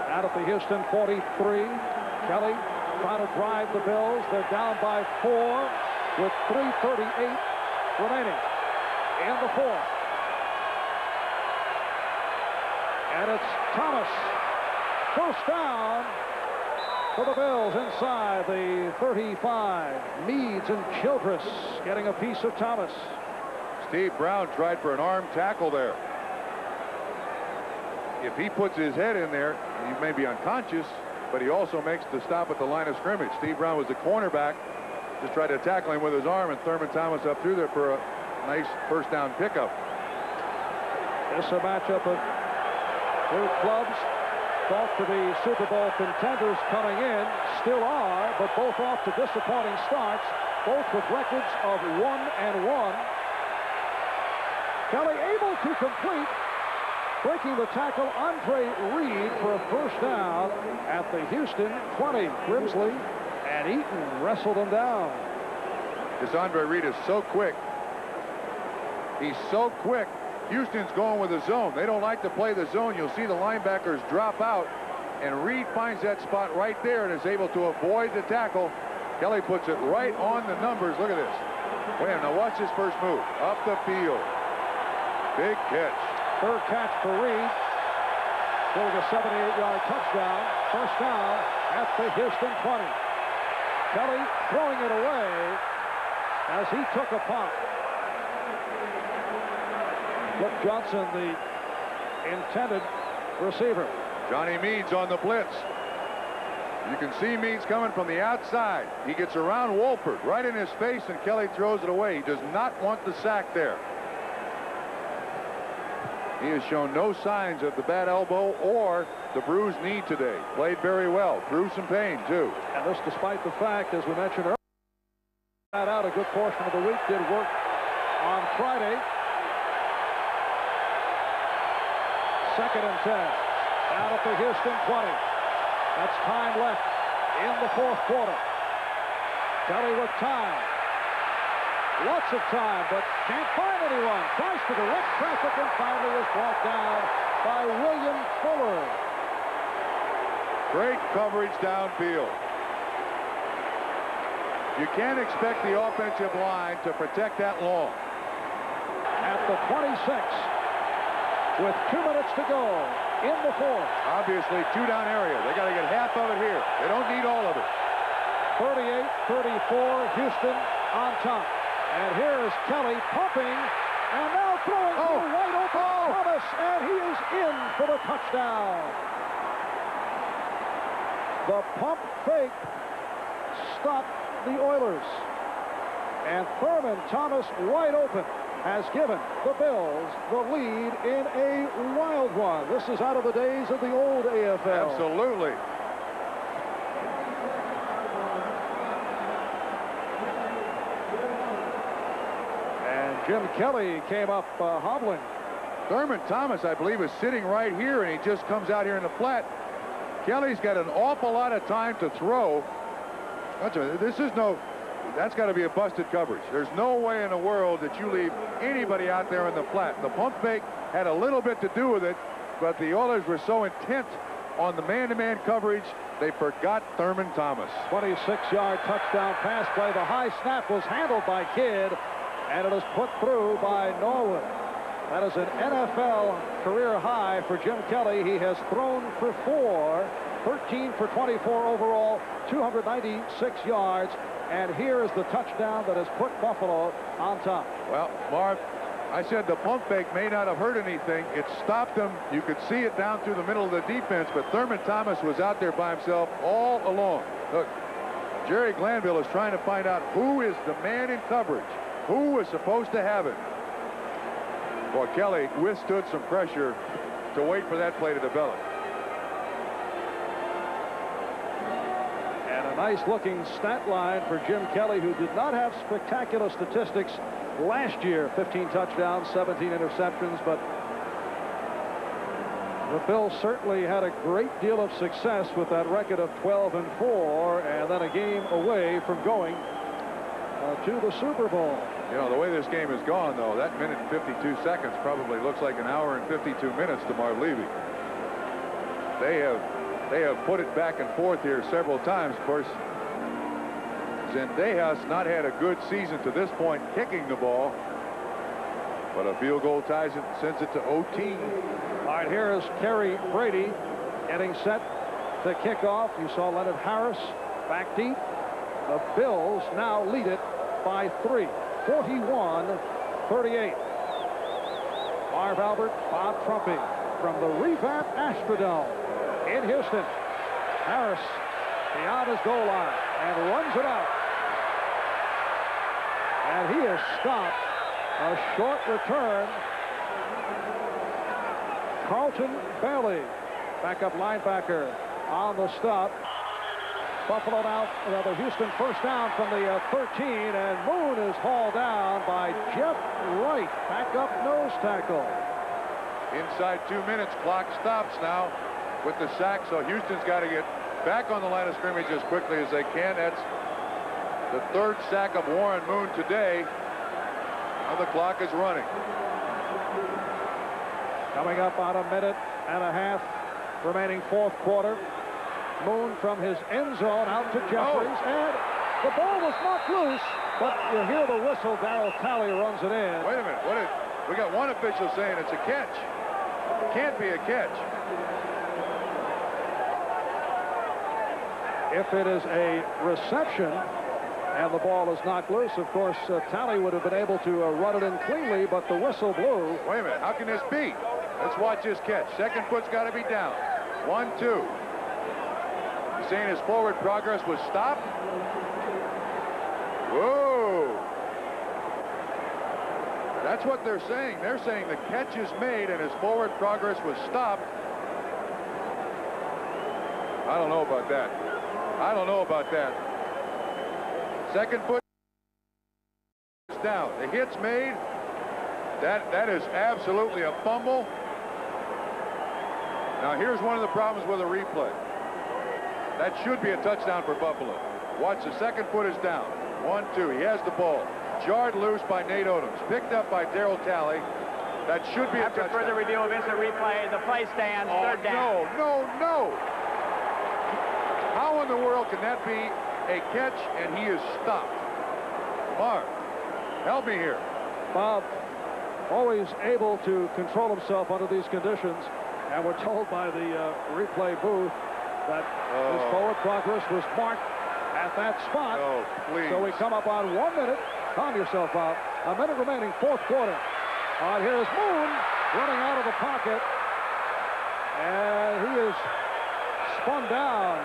out at the Houston 43. Kelly trying to drive the Bills. They're down by 4 with 3:38 remaining in the fourth. And it's Thomas. First down for the Bills inside the 35. Meads and Childress getting a piece of Thomas. Steve Brown tried for an arm tackle there. If he puts his head in there, he may be unconscious, but he also makes the stop at the line of scrimmage. Steve Brown was the cornerback, just tried to tackle him with his arm, and Thurman Thomas up through there for a nice first down pickup. This is a matchup of two clubs thought to be Super Bowl contenders coming in, still are, but both off to disappointing starts, both with records of 1-1. Kelly able to complete, breaking the tackle, Andre Reed for a first down at the Houston 20. Grimsley and Eaton wrestled him down. This Andre Reed is so quick. He's so quick. Houston's going with the zone. They don't like to play the zone. You'll see the linebackers drop out, and Reed finds that spot right there and is able to avoid the tackle. Kelly puts it right on the numbers. Look at this. Wham, now watch his first move. Up the field. Big catch. Third catch for Reed. Scoring a 78-yard touchdown. First down at the Houston 20. Kelly throwing it away as he took a pop. Flip Johnson, the intended receiver. Johnny Meads on the blitz. You can see Meads coming from the outside. He gets around Wolford right in his face, and Kelly throws it away. He does not want the sack there. He has shown no signs of the bad elbow or the bruised knee today. Played very well. Through some pain, too. And this despite the fact, as we mentioned earlier, out a good portion of the week, did work on Friday. Second and 10. Out at the Houston 20. That's time left in the fourth quarter. Kelly with time. Lots of time, but can't find anyone. Tries to direct traffic and finally is brought down by William Fuller. Great coverage downfield. You can't expect the offensive line to protect that long. At the 26, with 2 minutes to go in the fourth. Obviously, 2-down area. They got to get half of it here. They don't need all of it. 38-34, Houston on top. And here is Kelly pumping, and now throwing to wide open Thomas, and he is in for the touchdown. The pump fake stopped the Oilers. And Thurman Thomas, wide open, has given the Bills the lead in a wild one. This is out of the days of the old AFL. Absolutely. And Jim Kelly came up hobbling. Thurman Thomas, I believe, is sitting right here, and he just comes out here in the flat. Kelly's got an awful lot of time to throw. That's got to be a busted coverage. There's no way in the world that you leave anybody out there in the flat. The pump fake had a little bit to do with it, but the Oilers were so intent on the man-to-man coverage, they forgot Thurman Thomas. 26-yard touchdown pass play. The high snap was handled by Kidd, and it is put through by Norwood. That is an NFL career high for Jim Kelly. He has thrown for 13 for 24 overall, 296 yards. And here is the touchdown that has put Buffalo on top. Well, Marv, I said the pump fake may not have hurt anything. It stopped them. You could see it down through the middle of the defense, but Thurman Thomas was out there by himself all alone. Look, Jerry Glanville is trying to find out who is the man in coverage, who was supposed to have it. Well, Kelly withstood some pressure to wait for that play to develop. And a nice-looking stat line for Jim Kelly, who did not have spectacular statistics last year. 15 touchdowns, 17 interceptions, but the Bills certainly had a great deal of success with that record of 12-4, and then a game away from going to the Super Bowl. You know, the way this game has gone, though, that minute and 52 seconds probably looks like an hour and 52 minutes to Marv Levy. They have put it back and forth here several times. Of course, Zendejas not had a good season to this point kicking the ball, but a field goal ties it, sends it to OT. All right, here is Kerry Brady getting set to kick off. You saw Leonard Harris back deep. The Bills now lead it by 3, 41-38. Marv Albert, Bob Trumpy from the revamped Astrodome in Houston. Harris beyond his goal line and runs it out. And he is stopped. A short return. Carlton Bailey, backup linebacker, on the stop. Buffalo now another Houston first down from the 13, and Moon is hauled down by Jeff Wright, backup nose tackle. Inside 2 minutes, clock stops now with the sack, so Houston's got to get back on the line of scrimmage as quickly as they can. That's the third sack of Warren Moon today. Now the clock is running. Coming up on a minute and a half remaining fourth quarter. Moon from his end zone out to Jeffries, and the ball was knocked loose, but you hear the whistle. Darryl Talley runs it in. Wait a minute. We got one official saying it's a catch. It can't be a catch. If it is a reception and the ball is knocked loose, of course, Talley would have been able to run it in cleanly, but the whistle blew. Wait a minute. How can this be? Let's watch this catch. Second foot's got to be down. 1-2. He's saying his forward progress was stopped. Whoa. That's what they're saying. They're saying the catch is made and his forward progress was stopped. I don't know about that. I don't know about that. Second foot is down. The hit's made. That is absolutely a fumble. Now here's one of the problems with a replay. That should be a touchdown for Buffalo. Watch, the second foot is down. 1-2. He has the ball. Jarred loose by Nate Odoms. Picked up by Darryl Talley. That should be a touchdown. After further review of instant replay, the play stands. Third down. No. How in the world can that be a catch and he is stopped? Marv, help me here. Bob, always able to control himself under these conditions, and we're told by the replay booth that his forward progress was marked at that spot. Oh, please. So we come up on 1 minute. Calm yourself out. A minute remaining, fourth quarter. All right, here's Moon running out of the pocket, and he is spun down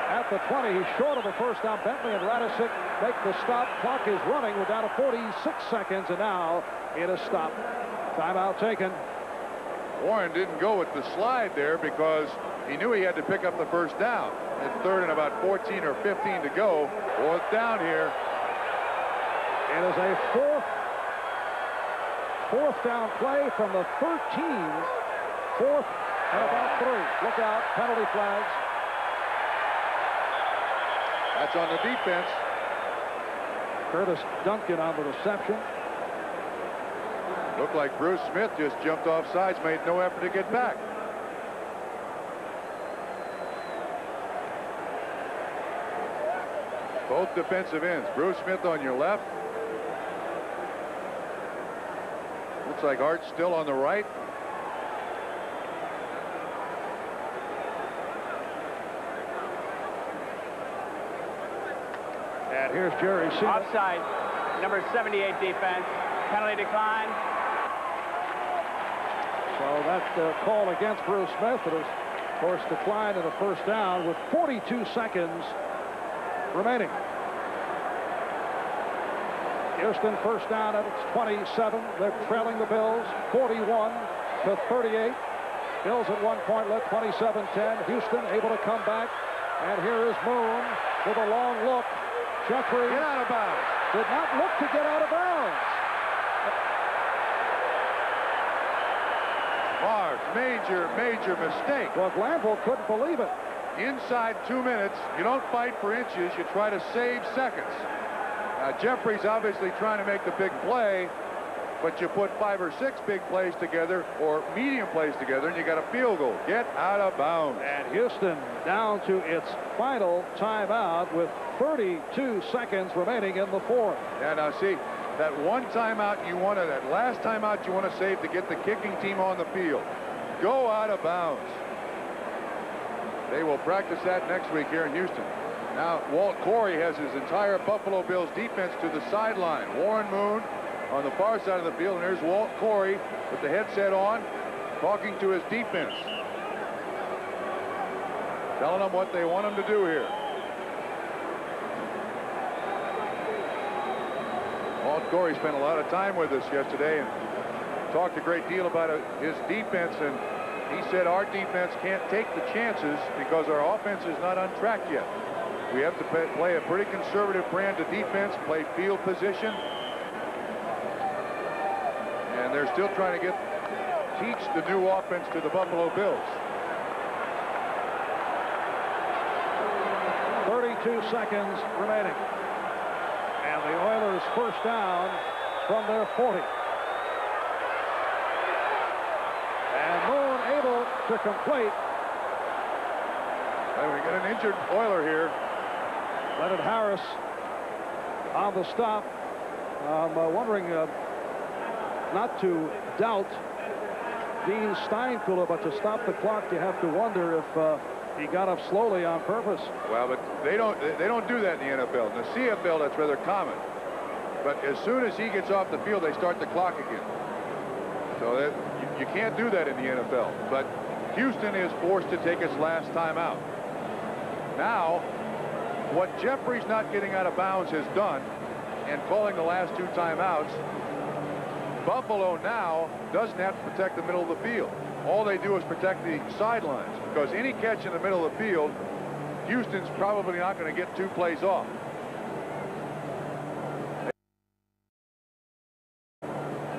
at the 20. He's short of the first down. Bentley and Radisic make the stop. Clock is running. We're down to 46 seconds, and now it is stopped. Timeout taken. Warren didn't go with the slide there because he knew he had to pick up the first down. At third and about 14 or 15 to go. Fourth down here. It is a fourth down play from the 13. Fourth and about 3. Look out, penalty flags. That's on the defense. Curtis Duncan on the reception. Looked like Bruce Smith just jumped off sides, made no effort to get back. Both defensive ends. Bruce Smith on your left. Looks like Art's still on the right. And here's Jerry Seaman. Offside, number 78 defense. Penalty decline. So that call against Bruce Smith, it is, of course, declined in a first down with 42 seconds remaining. Houston first down at its 27. They're trailing the Bills 41-38. Bills at one point led 27-10. Houston able to come back. And here is Moon with a long look. Jeffrey Get out of bounds. Did not look to get out of bounds. Major mistake. Well, Glanville couldn't believe it. Inside 2 minutes, you don't fight for inches, you try to save seconds. Jeffrey's obviously trying to make the big play, but you put 5 or 6 big plays together or medium plays together and you got a field goal. Get out of bounds. And Houston down to its final timeout with 32 seconds remaining in the fourth. Yeah, now see, that one timeout you wanted, that last timeout you want to save to get the kicking team on the field. Go out of bounds. They will practice that next week here in Houston. Now, Walt Corey has his entire Buffalo Bills defense to the sideline. Warren Moon on the far side of the field, and there's Walt Corey with the headset on, talking to his defense. Telling them what they want him to do here. Walt Corey spent a lot of time with us yesterday and talked a great deal about his defense, and he said our defense can't take the chances because our offense is not on track yet. We have to play a pretty conservative brand of defense, play field position, and they're still trying to teach the new offense to the Buffalo Bills. 32 seconds remaining. And the Oilers first down from their 40. And Moon able to complete. And we got an injured Oiler here. Leonard Harris on the stop. I'm wondering not to doubt Dean Steinkuhler, but to stop the clock, you have to wonder if he got up slowly on purpose. Well, but they don't do that in the NFL. In the CFL, that's rather common. But as soon as he gets off the field, they start the clock again. So that you can't do that in the NFL. But Houston is forced to take its last time out. Now, what Jeffrey's not getting out of bounds has done and calling the last 2 timeouts, Buffalo now doesn't have to protect the middle of the field. All they do is protect the sidelines, because any catch in the middle of the field, Houston's probably not going to get 2 plays off.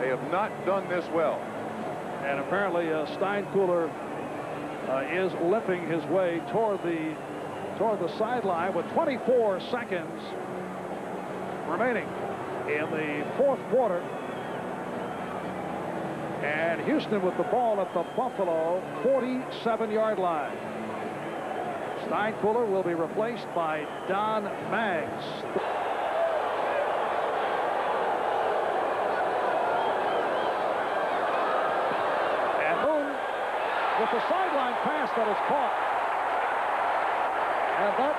They have not done this well. And apparently Steinkuhler is limping his way toward the toward the sideline with 24 seconds remaining in the fourth quarter. And Houston with the ball at the Buffalo 47-yard line. Steinkuhler will be replaced by Don Maggs. And Moon with the sideline pass that is caught. And that,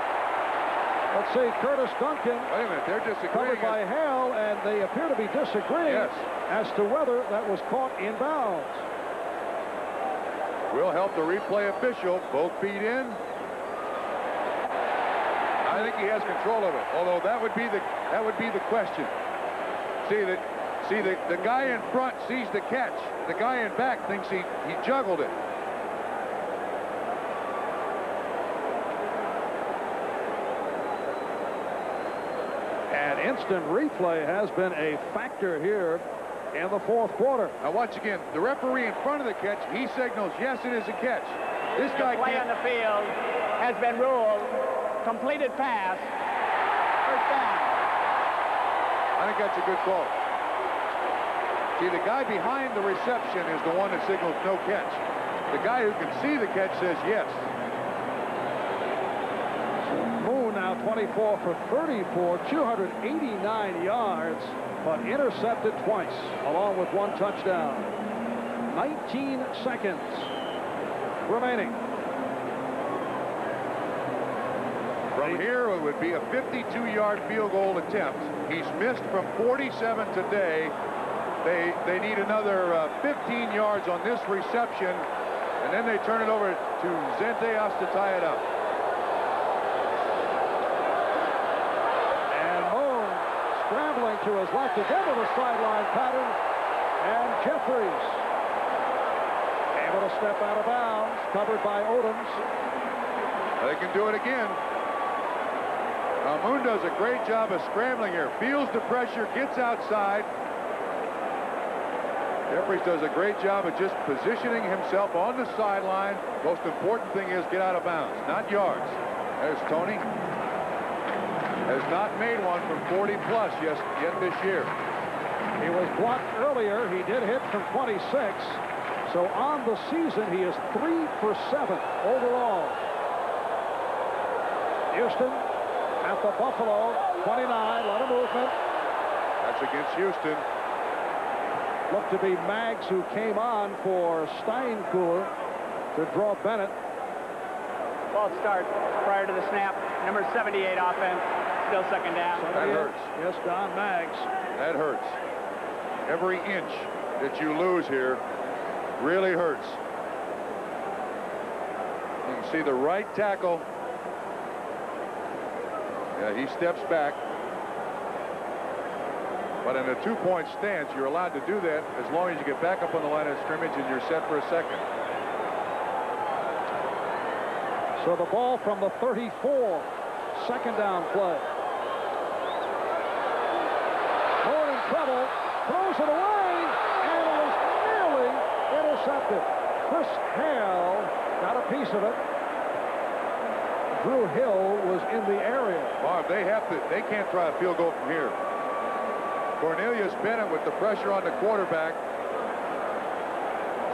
let's see, Curtis Duncan. Wait a minute, they're disagreeing. Covered by Hale, and they appear to be disagreeing as to whether that was caught in bounds. We'll help the replay official. Both feet in. I think he has control of it. Although that would be the question. See the guy in front sees the catch. The guy in back thinks he juggled it. And instant replay has been a factor here in the fourth quarter. Now watch again. The referee in front of the catch, he signals, yes, it is a catch. This guy play on the field has been ruled completed pass, first down. I think that's a good call. See, the guy behind the reception is the one that signals no catch. The guy who can see the catch says yes. Moon now 24 for 34, 289 yards, but intercepted twice, along with one touchdown. 19 seconds remaining. From here, it would be a 52-yard field goal attempt. He's missed from 47 today. They need another 15 yards on this reception, and then they turn it over to Zendejas to tie it up. And Moon scrambling to his left again with a sideline pattern, and Jeffries able to step out of bounds, covered by Odoms. They can do it again. Moon does a great job of scrambling here. Feels the pressure, gets outside. Jeffries does a great job of just positioning himself on the sideline. Most important thing is get out of bounds, not yards. There's Tony. Has not made one from 40-plus yet this year. He was blocked earlier. He did hit from 26. So on the season, he is 3 for 7 overall. Houston at the Buffalo, 29, a lot of movement. That's against Houston. Looked to be Maggs who came on for Steinkuhler to draw Bennett. Ball start prior to the snap. Number 78 offense, still second down. That hurts. Yes, Don Maggs. That hurts. Every inch that you lose here really hurts. You can see the right tackle. Yeah, he steps back. But in a two-point stance, you're allowed to do that as long as you get back up on the line of scrimmage and you're set for a second. So the ball from the 34, second down play. Moore in trouble, throws it away, and it was nearly intercepted. Chris Hale got a piece of it. Drew Hill was in the area. Bob, they can't try a field goal from here. Cornelius Bennett with the pressure on the quarterback.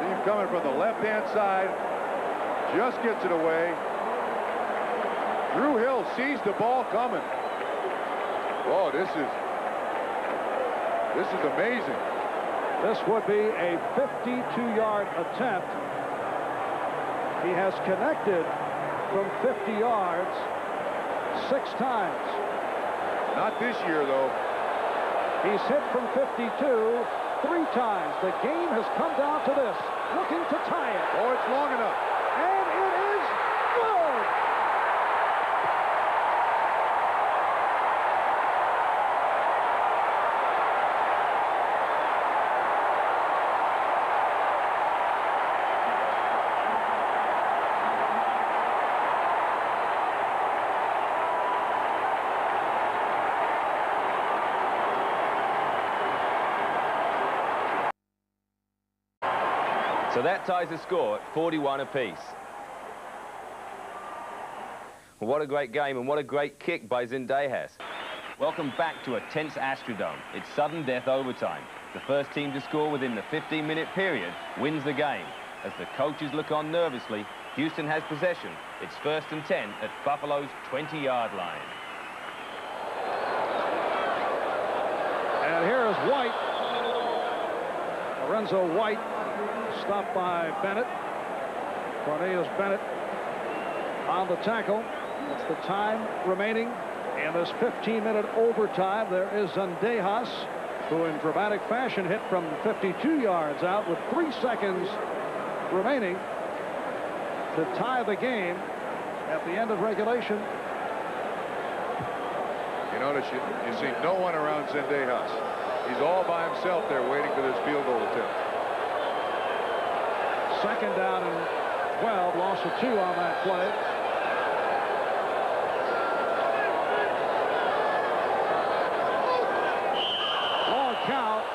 See him coming from the left-hand side. Just gets it away. Drew Hill sees the ball coming. Oh, this is amazing. This would be a 52-yard attempt. He has connected from 50 yards 6 times. Not this year, though. He's hit from 52 3 times. The game has come down to this, looking to tie it. Oh, it's long enough. And it is good. So that ties the score at 41 apiece. What a great game, and what a great kick by Zendejas. Welcome back to a tense Astrodome. It's sudden death overtime. The first team to score within the 15-minute period wins the game. As the coaches look on nervously, Houston has possession. It's 1st and 10 at Buffalo's 20-yard line. And here is White. Lorenzo White stopped by Bennett. Cornelius Bennett on the tackle. That's the time remaining in this 15-minute overtime. There is Zendejas, who in dramatic fashion hit from 52 yards out with 3 seconds remaining to tie the game at the end of regulation. You notice you see no one around Zendejas. He's all by himself there waiting for this field goal attempt. 2nd down and 12, loss of 2 on that play. Long count,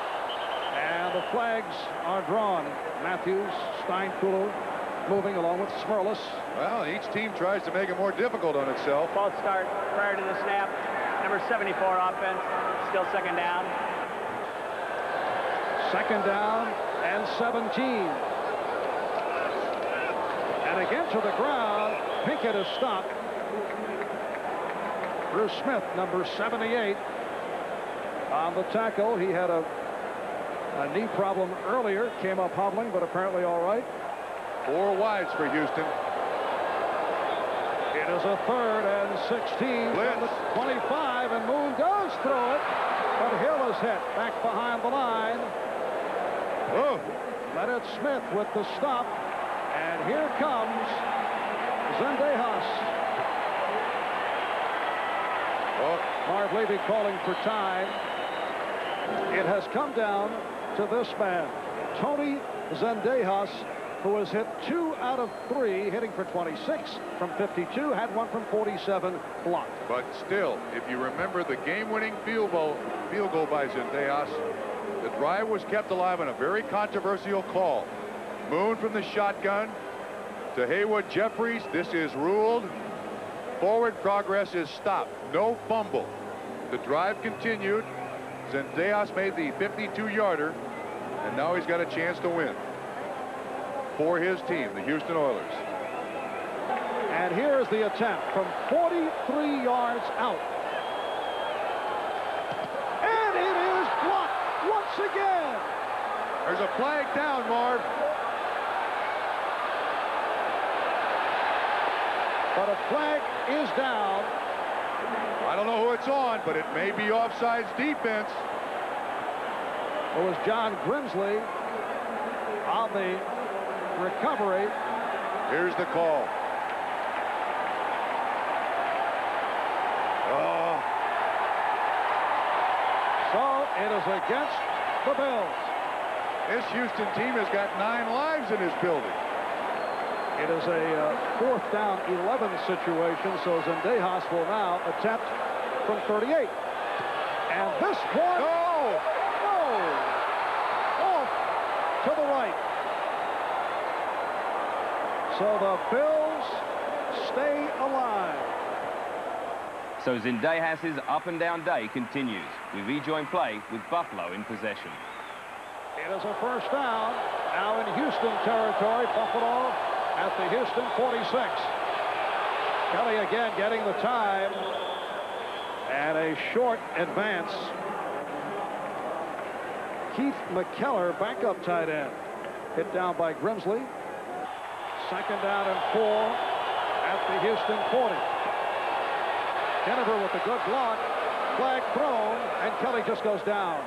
and the flags are drawn. Matthews, Steinkuhler moving along with Smerlis. Well, each team tries to make it more difficult on itself. False start prior to the snap. Number 74 offense, still 2nd down. 2nd down and 17. And again to the ground. Pinkett is stopped. Bruce Smith, number 78, on the tackle. He had a knee problem earlier. Came up hobbling, but apparently all right. 4 wides for Houston. It is a 3rd and 16 from the 25, and Moon does throw it, but Hill is hit back behind the line. Oh. Leonard Smith with the stop, and here comes Zendejas. Oh. Marv Levy calling for time. It has come down to this man, Tony Zendejas, who has hit 2 out of 3, hitting for 26 from 52, had 1 from 47 blocked. But still, if you remember the game-winning field goal by Zendejas, the drive was kept alive on a very controversial call. Moon from the shotgun to Haywood Jeffries. This is ruled. Forward progress is stopped. No fumble. The drive continued. Zendejas made the 52-yarder, and now he's got a chance to win for his team, the Houston Oilers. And here's the attempt from 43 yards out. And it is blocked once again. There's a flag down, Marv. But a flag is down. I don't know who it's on, but it may be offsides defense. It was John Grimsley on the recovery. Here's the call. Oh. So it is against the Bills. This Houston team has got 9 lives in this building. It is a 4th down 11 situation, so Zendejas will now attempt from 38. And this one, No! Off to the right. So the Bills stay alive. So Zendejas' up-and-down day continues. We rejoin play with Buffalo in possession. It is a 1st down. Now in Houston territory. Buffalo at the Houston 46. Kelly again getting the time. And a short advance. Keith McKellar, backup tight end. Hit down by Grimsley. 2nd down and 4 at the Houston 40. Kennever with a good block. Flag thrown, and Kelly just goes down.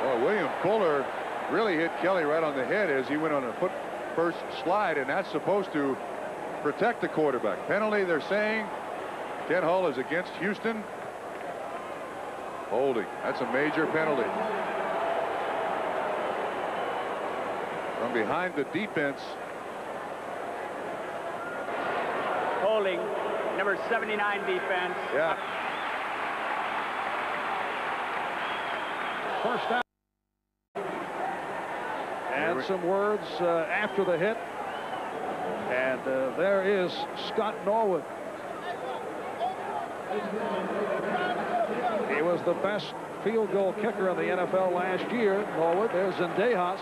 Well, William Fuller really hit Kelly right on the head as he went on a foot-first slide, and that's supposed to protect the quarterback. Penalty, they're saying. Ken Hull is against Houston. Holding. That's a major penalty. From behind the defense. Holding, number 79 defense. Yeah. 1st down. And some words after the hit. And there is Scott Norwood. He was the best field goal kicker in the NFL last year, Norwood. There's Zendejas,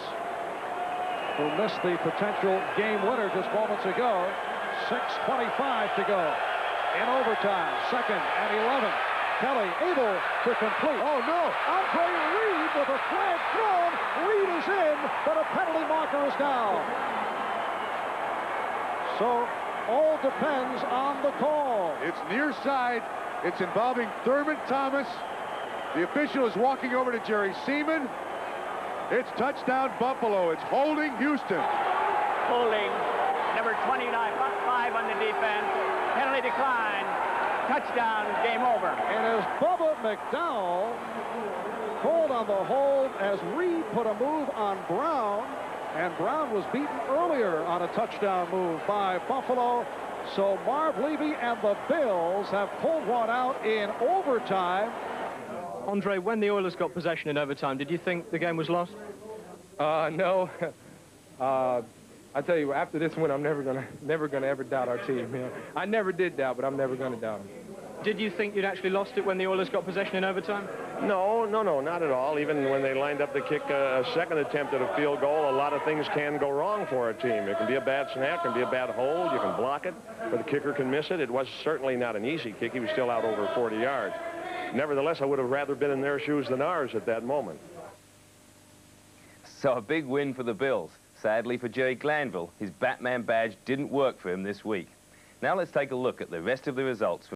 who missed the potential game winner just moments ago. 6:25 to go in overtime. 2nd and 11. Kelly able to complete. Oh, no. Andre Reed with a flag thrown. Reed is in, but a penalty marker is down. So all depends on the call. It's near side. It's involving Thurman Thomas. The official is walking over to Jerry Seaman. It's touchdown Buffalo. It's holding Houston. Holding. Number 29, 5 on the defense. Penalty decline. Touchdown. Game over. And as Bubba McDowell called on the hold as Reed put a move on Brown. And Brown was beaten earlier on a touchdown move by Buffalo. So Marv Levy and the Bills have pulled one out in overtime. Andre, when the Oilers got possession in overtime, did you think the game was lost? No. I tell you, after this one, I'm never gonna ever doubt our team. You know? I never did doubt, but I'm never gonna doubt them. Did you think you'd actually lost it when the Oilers got possession in overtime? No, not at all. Even when they lined up to kick a second attempt at a field goal, a lot of things can go wrong for a team. It can be a bad snap, it can be a bad hold, you can block it, but the kicker can miss it. It was certainly not an easy kick. He was still out over 40 yards. Nevertheless, I would have rather been in their shoes than ours at that moment. So a big win for the Bills. Sadly for Jerry Glanville, his Batman badge didn't work for him this week. Now let's take a look at the rest of the results.